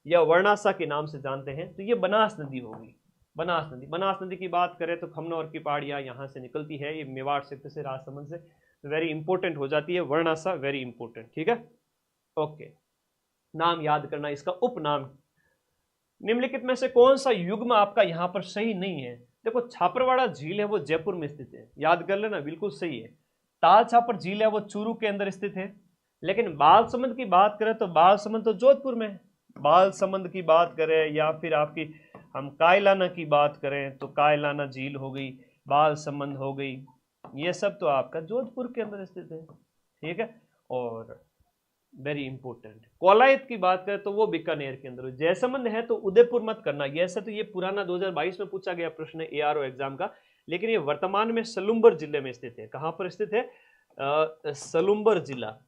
या वर्णाशा के नाम से जानते हैं, तो ये बनास नदी होगी। बनास नदी की बात करें तो खमनौर की पहाड़ियाँ यहाँ से निकलती है, ये मेवाड़ क्षेत्र से, राजसमंद से, तो वेरी इंपॉर्टेंट हो जाती है वर्णासा, वेरी इंपॉर्टेंट, ठीक है। ओके, नाम याद करना, इसका उपनाम। निम्नलिखित में से कौन सा युग्म आपका यहाँ पर सही नहीं है? देखो, छापरवाड़ा झील है वो जयपुर में स्थित है, याद कर लेना, बिल्कुल सही है। ताल छापर झील है वो चूरू के अंदर स्थित है। लेकिन बालसमंद की बात करें तो बालसमंद तो जोधपुर में है। बालसमंद की बात करें या फिर आपकी हम कायलाना की बात करें तो कायलाना झील हो गई, बालसमंद हो गई, ये सब तो आपका जोधपुर के अंदर स्थित है, ठीक है। और वेरी इंपॉर्टेंट, कोलायत की बात करें तो वो बीकानेर के अंदर। जयसमंद है तो उदयपुर मत करना, ऐसा तो ये पुराना 2022 में पूछा गया प्रश्न है ARO एग्जाम का, लेकिन ये वर्तमान में सलुम्बर जिले में स्थित है। कहां पर स्थित है? सलुम्बर जिला,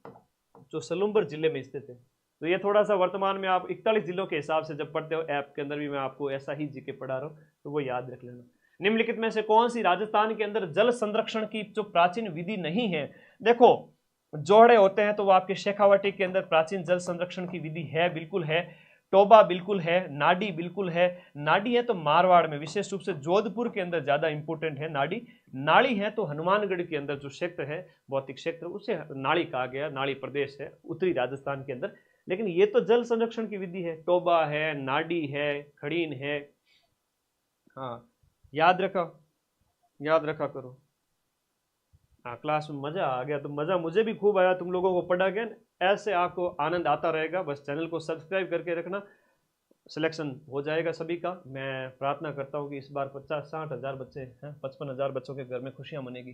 जो सलुम्बर जिले में स्थित है। तो ये थोड़ा सा वर्तमान में आप 41 जिलों के हिसाब से जब पढ़ते हो, ऐप के अंदर भी मैं आपको ऐसा ही जीके पढ़ा रहा हूँ, तो वो याद रख लेना। निम्नलिखित में से कौन सी राजस्थान के अंदर जल संरक्षण की जो प्राचीन विधि नहीं है? देखो, जोड़े होते हैं तो वो आपके शेखावटी के अंदर प्राचीन जल संरक्षण की विधि है, बिल्कुल है। टोबा बिल्कुल है, नाडी बिल्कुल है। नाडी है तो मारवाड़ में, विशेष रूप से जोधपुर के अंदर ज्यादा इंपोर्टेंट है नाडी। नाड़ी है तो हनुमानगढ़ के अंदर जो क्षेत्र है, भौतिक क्षेत्र, उसे नाड़ी कहा गया, नाड़ी प्रदेश है उत्तरी राजस्थान के अंदर। लेकिन ये तो जल संरक्षण की विधि है, टोबा है, नाडी है, खड़ीन है। हाँ, याद रखा करो। हाँ, क्लास में मजा आ गया तो मजा मुझे भी खूब आया, तुम लोगों को पढ़ा गया, ऐसे आपको आनंद आता रहेगा। बस चैनल को सब्सक्राइब करके रखना, सिलेक्शन हो जाएगा सभी का। मैं प्रार्थना करता हूँ कि इस बार 50-60 हज़ार बच्चे हैं, 55 हज़ार बच्चों के घर में खुशियां मनेगी।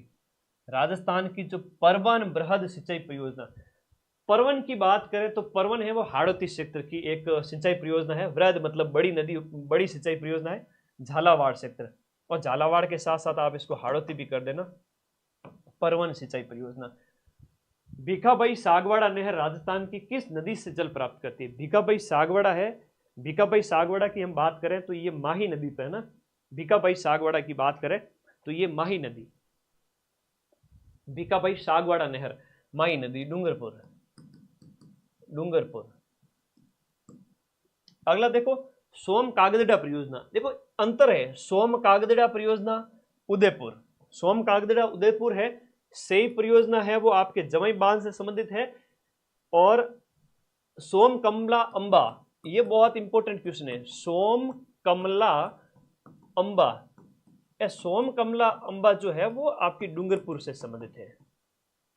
राजस्थान की जो परवन बृहद सिंचाई परियोजना, परवन की बात करें तो परवन है वो हाड़ौती क्षेत्र की एक सिंचाई परियोजना है। वृहद मतलब बड़ी नदी, बड़ी सिंचाई परियोजना है, झालावाड़ क्षेत्र। और झालावाड़ के साथ साथ आप इसको हाड़ौती भी कर देना, परवन सिंचाई परियोजना। भीखाबाई सागवाड़ा नहर राजस्थान की किस नदी से जल प्राप्त करती है? भीखाबाई सागवाड़ा है, भीखाबाई सागवाड़ा की हम बात करें तो ये माही नदी पे है ना। भीखाबाई सागवाड़ा की बात करें तो ये माही नदी, भीखाबाई सागवाड़ा नहर, माही नदी, डूंगरपुर। अगला देखो, सोम कागदड़ा परियोजना। देखो अंतर है, सोम कागदड़ा परियोजना उदयपुर, सोम कागदड़ा उदयपुर है। सेई परियोजना है वो आपके जमई बांध से संबंधित है। और सोम कमला अंबा, ये बहुत इंपॉर्टेंट क्वेश्चन है, सोम कमला अंबा। सोम कमला अंबा जो है वो आपकी डूंगरपुर से संबंधित है।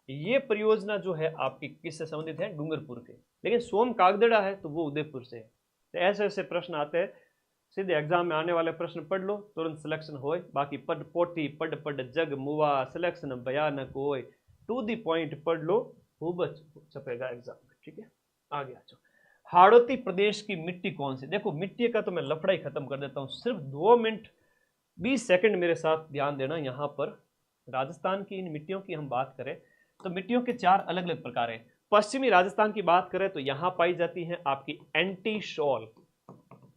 ये परियोजना जो है आपकी किससे संबंधित है? डूंगरपुर के। लेकिन सोम कागदड़ा है तो वो उदयपुर से है। तो ऐसे ऐसे प्रश्न आते हैं, सीधे एग्जाम में आने वाले प्रश्न पढ़ लो, तुरंत सिलेक्शन होए। बाकी पढ़ पोटी पढ़ पढ़ जग मुआ, सिलेक्शन भयानक होए, टू दी पॉइंट पढ़ लो, खूब छपेगा एग्जाम में, ठीक है। आगे आ जाओ। हाड़ौती प्रदेश की मिट्टी कौन सी? देखो मिट्टी का तो मैं लफड़ा ही खत्म कर देता हूँ, सिर्फ 2 मिनट 20 सेकंड मेरे साथ ध्यान देना। यहाँ पर राजस्थान की इन मिट्टियों की हम बात करें तो मिट्टियों के 4 अलग अलग प्रकार हैं। पश्चिमी राजस्थान की बात करें तो यहाँ पाई जाती है आपकी एंटीसॉल।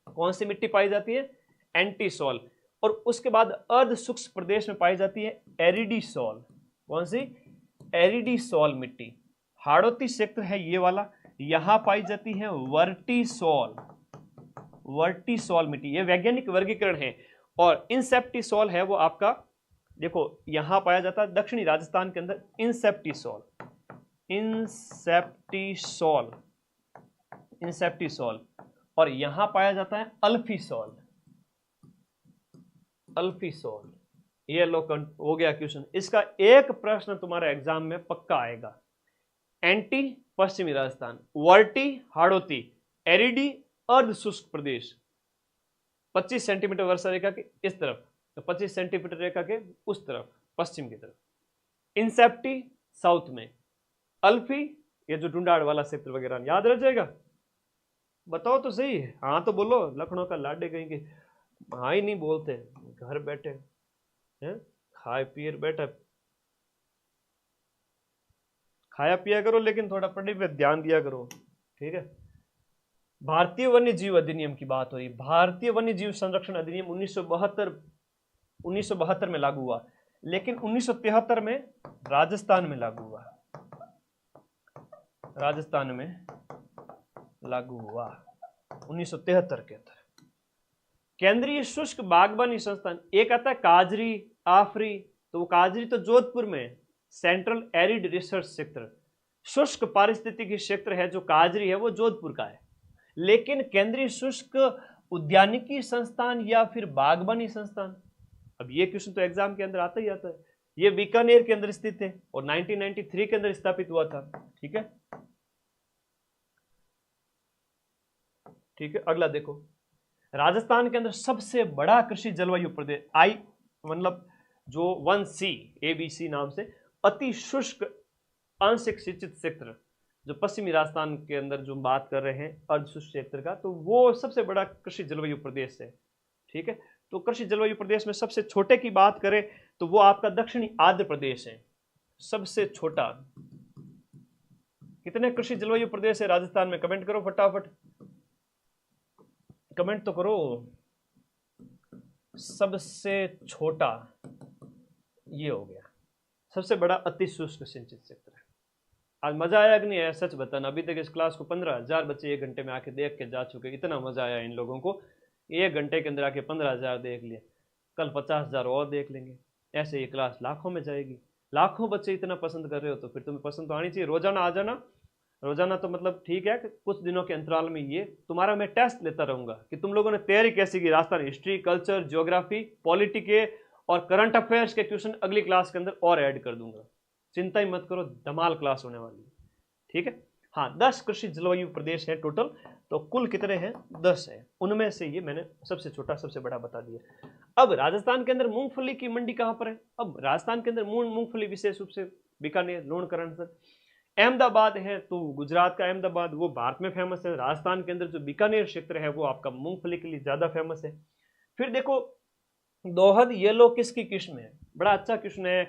कौन सी मिट्टी पाई जाती है? एंटीसॉल। और उसके बाद अर्ध शुष्क प्रदेश में पाई जाती है एरिडीसॉल। कौन सी? एरिडीसॉल मिट्टी। हाड़ौती क्षेत्र है ये वाला, यहां पाई जाती है वर्टिसॉल। वर्टिसॉल मिट्टी, ये वैज्ञानिक वर्गीकरण है। और इंसेप्टिसॉल है वो आपका, देखो यहां पाया जाता है दक्षिणी राजस्थान के अंदर इंसेप्टिसॉल। इंसेप्टिसॉल, इंसेप्टिसॉल। और यहां पाया जाता है अल्फीसॉल। अल्फीसॉल, ये लो हो गया क्वेश्चन। इसका एक प्रश्न तुम्हारे एग्जाम में पक्का आएगा। एंटी पश्चिमी राजस्थान, वर्टी हाड़ौती, एरिडी अर्ध शुष्क प्रदेश। 25 सेंटीमीटर वर्षा रेखा के इस तरफ, तो 25 सेंटीमीटर रेखा के उस तरफ, पश्चिम की तरफ। इंसेप्टी साउथ में, अल्फी ये जो डुंडाड़ वाला क्षेत्र वगैरह, याद रह जाएगा। बताओ तो सही है, हाँ तो बोलो, लखनऊ का लाडे कहेंगे हाँ ही नहीं बोलते, घर बैठे हैं, खाए पिए बैठा, खाया पिया करो लेकिन थोड़ा पढ़ने पे ध्यान दिया करो, ठीक है। भारतीय वन्य जीव अधिनियम की बात हो रही है। भारतीय वन्य जीव संरक्षण अधिनियम 1972 में लागू हुआ, लेकिन 1973 में राजस्थान में लागू हुआ। राजस्थान में लागू हुआ 1973 के अंदर। केंद्रीय शुष्क बागवानी संस्थान, एक आता है काजरी आफरी, तो वो काजरी तो जोधपुर में है, सेंट्रल एरिड रिसर्च क्षेत्र, शुष्क पारिस्थितिकी क्षेत्र है जो काजरी है वो जोधपुर का है। लेकिन केंद्रीय शुष्क उद्यानिकी संस्थान या फिर बागवानी संस्थान, अब ये क्वेश्चन तो एग्जाम के अंदर आता ही आता है। ये बीकानेर के अंदर स्थित है और 1993 के अंदर स्थापित हुआ था। ठीक है, ठीक है। अगला देखो, राजस्थान के अंदर सबसे बड़ा कृषि जलवायु प्रदेश, आई मतलब जो 1C ABC नाम से अति शुष्क आंशिक सिंचित क्षेत्र, जो पश्चिमी राजस्थान के अंदर जो बात कर रहे हैं अर्ध शुष्क क्षेत्र का, तो वो सबसे बड़ा कृषि जलवायु प्रदेश है। ठीक है, तो कृषि जलवायु प्रदेश में सबसे छोटे की बात करें तो वो आपका दक्षिणी आंध्र प्रदेश है, सबसे छोटा। कितने कृषि जलवायु प्रदेश है राजस्थान में? कमेंट करो फटाफट, कमेंट तो करो। सबसे छोटा ये हो गया, सबसे बड़ा अति शुष्क सिंचित क्षेत्र है। आज मजा आया कि नहीं आया? सच बताना। अभी तक इस क्लास को 15,000 बच्चे 1 घंटे में आके देख के जा चुके, इतना मजा आया इन लोगों को। 1 घंटे के अंदर आके 15,000 देख लिए, कल 50,000 और देख लेंगे, ऐसे ये क्लास लाखों में जाएगी। लाखों बच्चे इतना पसंद कर रहे हो तो फिर तुम्हें पसंद तो आनी चाहिए। रोजाना आ जाना, रोजाना तो मतलब ठीक है, कुछ दिनों के अंतराल में ये तुम्हारा मैं टेस्ट लेता रहूंगा कि तुम लोगों ने तैयारी कैसी की। Rajasthan history, culture, geography, polity के और करंट अफेयर्स के क्वेश्चन अगली क्लास के अंदर और ऐड कर दूंगा, चिंता ही मत करो, धमाल क्लास होने वाली है। ठीक है, हाँ 10 कृषि जलवायु प्रदेश है टोटल, तो कुल कितने हैं? 10 है। उनमें से ये मैंने सबसे छोटा सबसे बड़ा बता दिया। अब राजस्थान के अंदर मूंगफली की मंडी कहाँ पर है? अब राजस्थान के अंदर मूंगफली विशेष रूप से बीकानेर, लूणकरण सर, अहमदाबाद है, तो गुजरात का अहमदाबाद वो भारत में फेमस है। राजस्थान के अंदर जो बीकानेर क्षेत्र है वो आपका मूंगफली के लिए ज्यादा फेमस है। फिर देखो, दोहद येलो किसकी किस्म है? बड़ा अच्छा क्वेश्चन है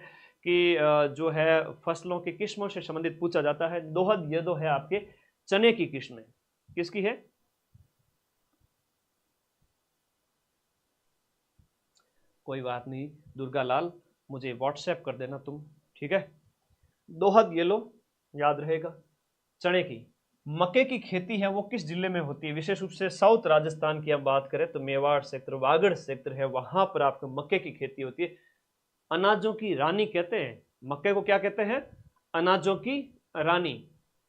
कि जो है फसलों की किस्मों से संबंधित पूछा जाता है। दोहद येलो है आपके चने की किस्म है, किसकी है? कोई बात नहीं दुर्गा लाल, मुझे व्हाट्सएप कर देना तुम, ठीक है। दोहद येलो याद रहेगा, चने की। मक्के की खेती है वो किस जिले में होती है? विशेष रूप से साउथ राजस्थान की हम बात करें तो मेवाड़ क्षेत्र, वागड़ क्षेत्र है, वहां पर आपको मक्के की खेती होती है। अनाजों की रानी कहते हैं मक्के को, क्या कहते हैं? अनाजों की रानी।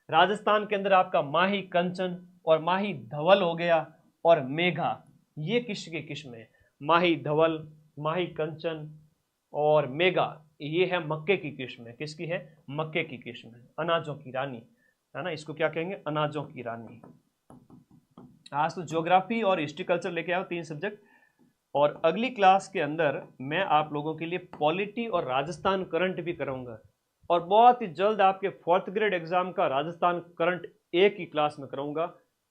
राजस्थान के अंदर आपका माही कंचन और माही धवल हो गया और मेघा, ये किसकी किस्म है? माही धवल, माही कंचन और मेघा, ये है मक्के की किस्म है। किसकी है? मक्के की किस्म है, अनाजों की रानी है ना, इसको क्या कहेंगे? अनाजों की रानी। आज तो ज्योग्राफी और हिस्ट्री कल्चर लेके आओ, 3 सब्जेक्ट। और अगली क्लास के अंदर मैं आप लोगों के लिए पॉलिटी और राजस्थान करंट भी कराऊंगा, और बहुत ही जल्द आपके 4th ग्रेड एग्जाम का राजस्थान करंट एक ही क्लास में कराऊंगा,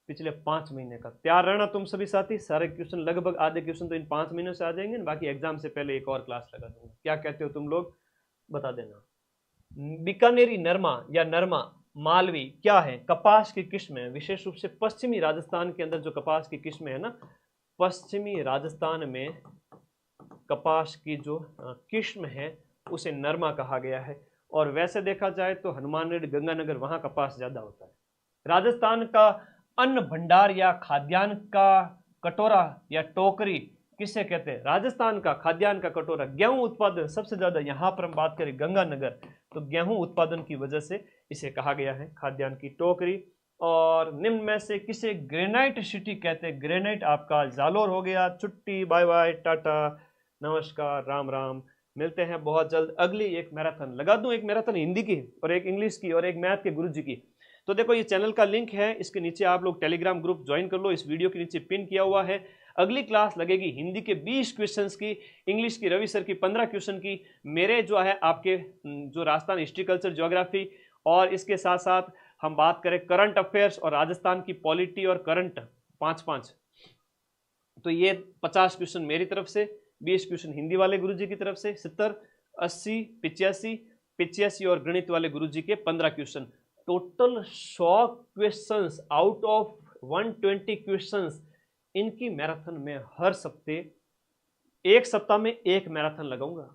पिछले 5 महीने का। तैयार रहना तुम सभी साथी, सारे क्वेश्चन, लगभग आधे क्वेश्चन तो इन 5 महीनों से आ जाएंगे, बाकी एग्जाम से पहले एक और क्लास लगा दूंगा। क्या कहते हो तुम लोग, बता देना। बीकानेरी नरमा या नरमा मालवी क्या है? कपास की किस्म है, विशेष रूप से पश्चिमी राजस्थान के अंदर जो कपास की किस्म है ना, पश्चिमी राजस्थान में कपास की जो किस्म है उसे नरमा कहा गया है। और वैसे देखा जाए तो हनुमानगढ़, गंगानगर, वहां कपास ज्यादा होता है। राजस्थान का अन्न भंडार या खाद्यान्न का कटोरा या टोकरी किसे कहते हैं? राजस्थान का खाद्यान्न का कटोरा। गेहूं उत्पादन सबसे ज्यादा यहां पर हम बात करें गंगानगर, तो गेहूं उत्पादन की वजह से इसे कहा गया है खाद्यान्न की टोकरी। और निम्न में से किसे ग्रेनाइट सिटी कहते हैं? ग्रेनाइट आपका जालोर हो गया। छुट्टी, बाय बाय, टाटा, नमस्कार, राम राम। मिलते हैं बहुत जल्द। अगली एक मैराथन लगा दूं, एक मैराथन हिंदी की और एक इंग्लिश की और एक मैथ के गुरुजी की। तो देखो ये चैनल का लिंक है, इसके नीचे आप लोग टेलीग्राम ग्रुप ज्वाइन कर लो, इस वीडियो के नीचे पिन किया हुआ है। अगली क्लास लगेगी हिंदी के 20 क्वेश्चंस की, इंग्लिश की रवि सर की 15 क्वेश्चन की, मेरे जो है आपके जो राजस्थान हिस्ट्री कल्चर ज्योग्राफी, और इसके साथ साथ हम बात करें करंट अफेयर्स और राजस्थान की पॉलिटी और करंट 5-5, तो ये 50 क्वेश्चन मेरी तरफ से, 20 क्वेश्चन हिंदी वाले गुरुजी की तरफ से, 70, 80, 85 और गणित वाले गुरुजी के 15 question. Total 100 questions out of 120 questions. इनकी मैराथन में हर सप्ते, एक सप्ताह में एक मैराथन लगाऊंगा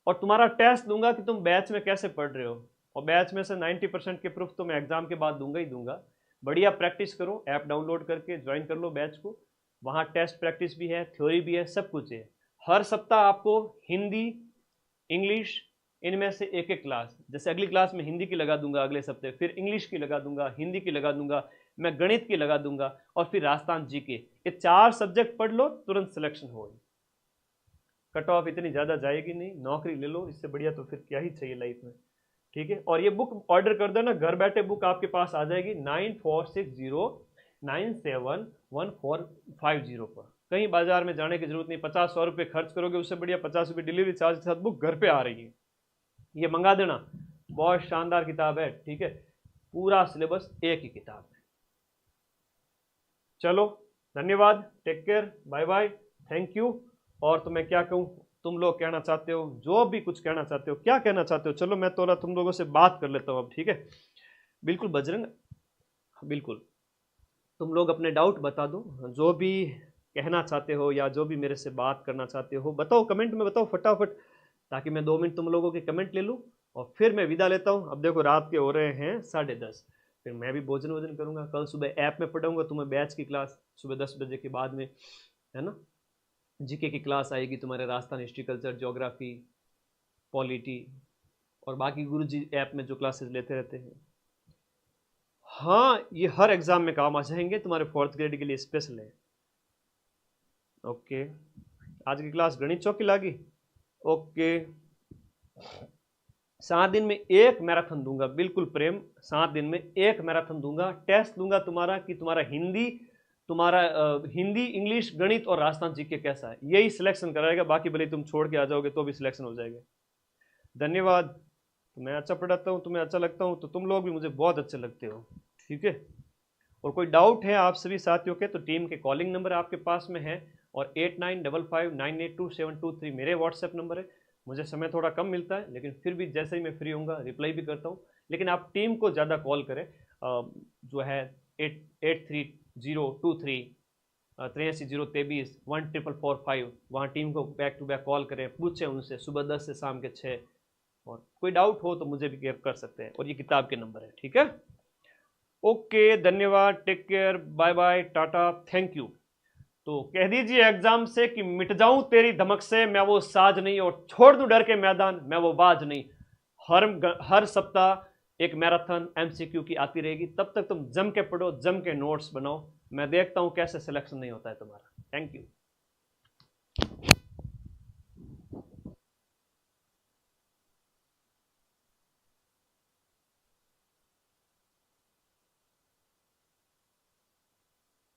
और तुम्हारा टेस्ट दूंगा कि तुम बैच में कैसे पढ़ रहे हो। और बैच में से 90% के प्रूफ तो मैं एग्जाम के बाद दूंगा ही दूंगा। बढ़िया प्रैक्टिस करो, ऐप डाउनलोड करके ज्वाइन कर लो बैच को, वहाँ टेस्ट प्रैक्टिस भी है, थ्योरी भी है, सब कुछ है। हर सप्ताह आपको हिंदी, इंग्लिश, इनमें से एक एक क्लास, जैसे अगली क्लास में हिंदी की लगा दूंगा, अगले सप्ताह फिर इंग्लिश की लगा दूंगा, हिंदी की लगा दूंगा, मैं गणित की लगा दूंगा, और फिर राजस्थान जीके। ये 4 सब्जेक्ट पढ़ लो, तुरंत सिलेक्शन हो। कट ऑफ इतनी ज़्यादा जाएगी नहीं, नौकरी ले लो, इससे बढ़िया तो फिर क्या ही चाहिए लाइफ में। ठीक है, और ये बुक ऑर्डर कर दो ना, घर बैठे बुक आपके पास आ जाएगी 9460971450 पर। कहीं बाजार में जाने की जरूरत नहीं, 50-100 रुपये खर्च करोगे, उससे बढ़िया 50 रुपये डिलीवरी चार्ज के साथ बुक घर पे आ रही है, ये मंगा देना। बहुत शानदार किताब है, ठीक है, पूरा सिलेबस एक ही किताब है। चलो, धन्यवाद, take care, bye bye, thank you. और तो मैं क्या कहूँ, तुम लोग कहना चाहते हो, जो भी कुछ कहना चाहते हो, क्या कहना चाहते हो, चलो मैं थोड़ा तुम लोगों से बात कर लेता हूँ अब, ठीक है। बिल्कुल बजरंग, बिल्कुल तुम लोग अपने डाउट बता दो, जो भी कहना चाहते हो या जो भी मेरे से बात करना चाहते हो बताओ, कमेंट में बताओ फटाफट, ताकि मैं 2 मिनट तुम लोगों के कमेंट ले लूँ और फिर मैं विदा लेता हूँ। अब देखो रात के हो रहे हैं 10:30, फिर मैं भी भोजन वोजन करूँगा, कल सुबह ऐप में पढ़ाऊँगा तुम्हें बैच की क्लास सुबह 10 बजे के बाद में, है ना। जीके की क्लास आएगी तुम्हारे, Rajasthan history, culture, geography, polity, और बाकी गुरुजी ऐप में जो क्लासेस लेते रहते हैं। हाँ, ये हर एग्जाम में काम आ जाएंगे, तुम्हारे 4th ग्रेड के लिए स्पेशल है। ओके, आज की क्लास गणित चौकी लागी। ओके, 7 दिन में एक मैराथन दूंगा, बिल्कुल प्रेम, 7 दिन में एक मैराथन दूंगा। टेस्ट लूंगा तुम्हारा कि तुम्हारा हिंदी, इंग्लिश, गणित और राजस्थान जीके कैसा है, यही सिलेक्शन कराएगा। बाकी भले तुम छोड़ के आ जाओगे तो भी सिलेक्शन हो जाएगा। धन्यवाद। तो मैं अच्छा पढ़ाता हूँ, तुम्हें अच्छा लगता हूँ, तो तुम लोग भी मुझे बहुत अच्छे लगते हो, ठीक है। और कोई डाउट है आप सभी साथियों के, तो टीम के कॉलिंग नंबर आपके पास में है, और 8955982723 मेरे व्हाट्सएप नंबर है। मुझे समय थोड़ा कम मिलता है, लेकिन फिर भी जैसे ही मैं फ्री होऊंगा रिप्लाई भी करता हूँ। लेकिन आप टीम को ज़्यादा कॉल करें, जो है 830323 वहाँ टीम को बैक टू बैक कॉल करें, पूछें उनसे सुबह 10 से शाम के 6, और कोई डाउट हो तो मुझे भी कर सकते हैं, और ये किताब के नंबर है, ठीक है। ओके, धन्यवाद, take care, bye bye, tata, thank you. तो कह दीजिए एग्जाम से कि मिट जाऊं तेरी धमक से, मैं वो साज नहीं, और छोड़ दूं डर के मैदान, मैं वो बाज नहीं। हर सप्ताह एक मैराथन एमसीक्यू की आती रहेगी, तब तक तुम जम के पढ़ो, जम के नोट्स बनाओ, मैं देखता हूं कैसे सिलेक्शन नहीं होता है तुम्हारा। Thank you.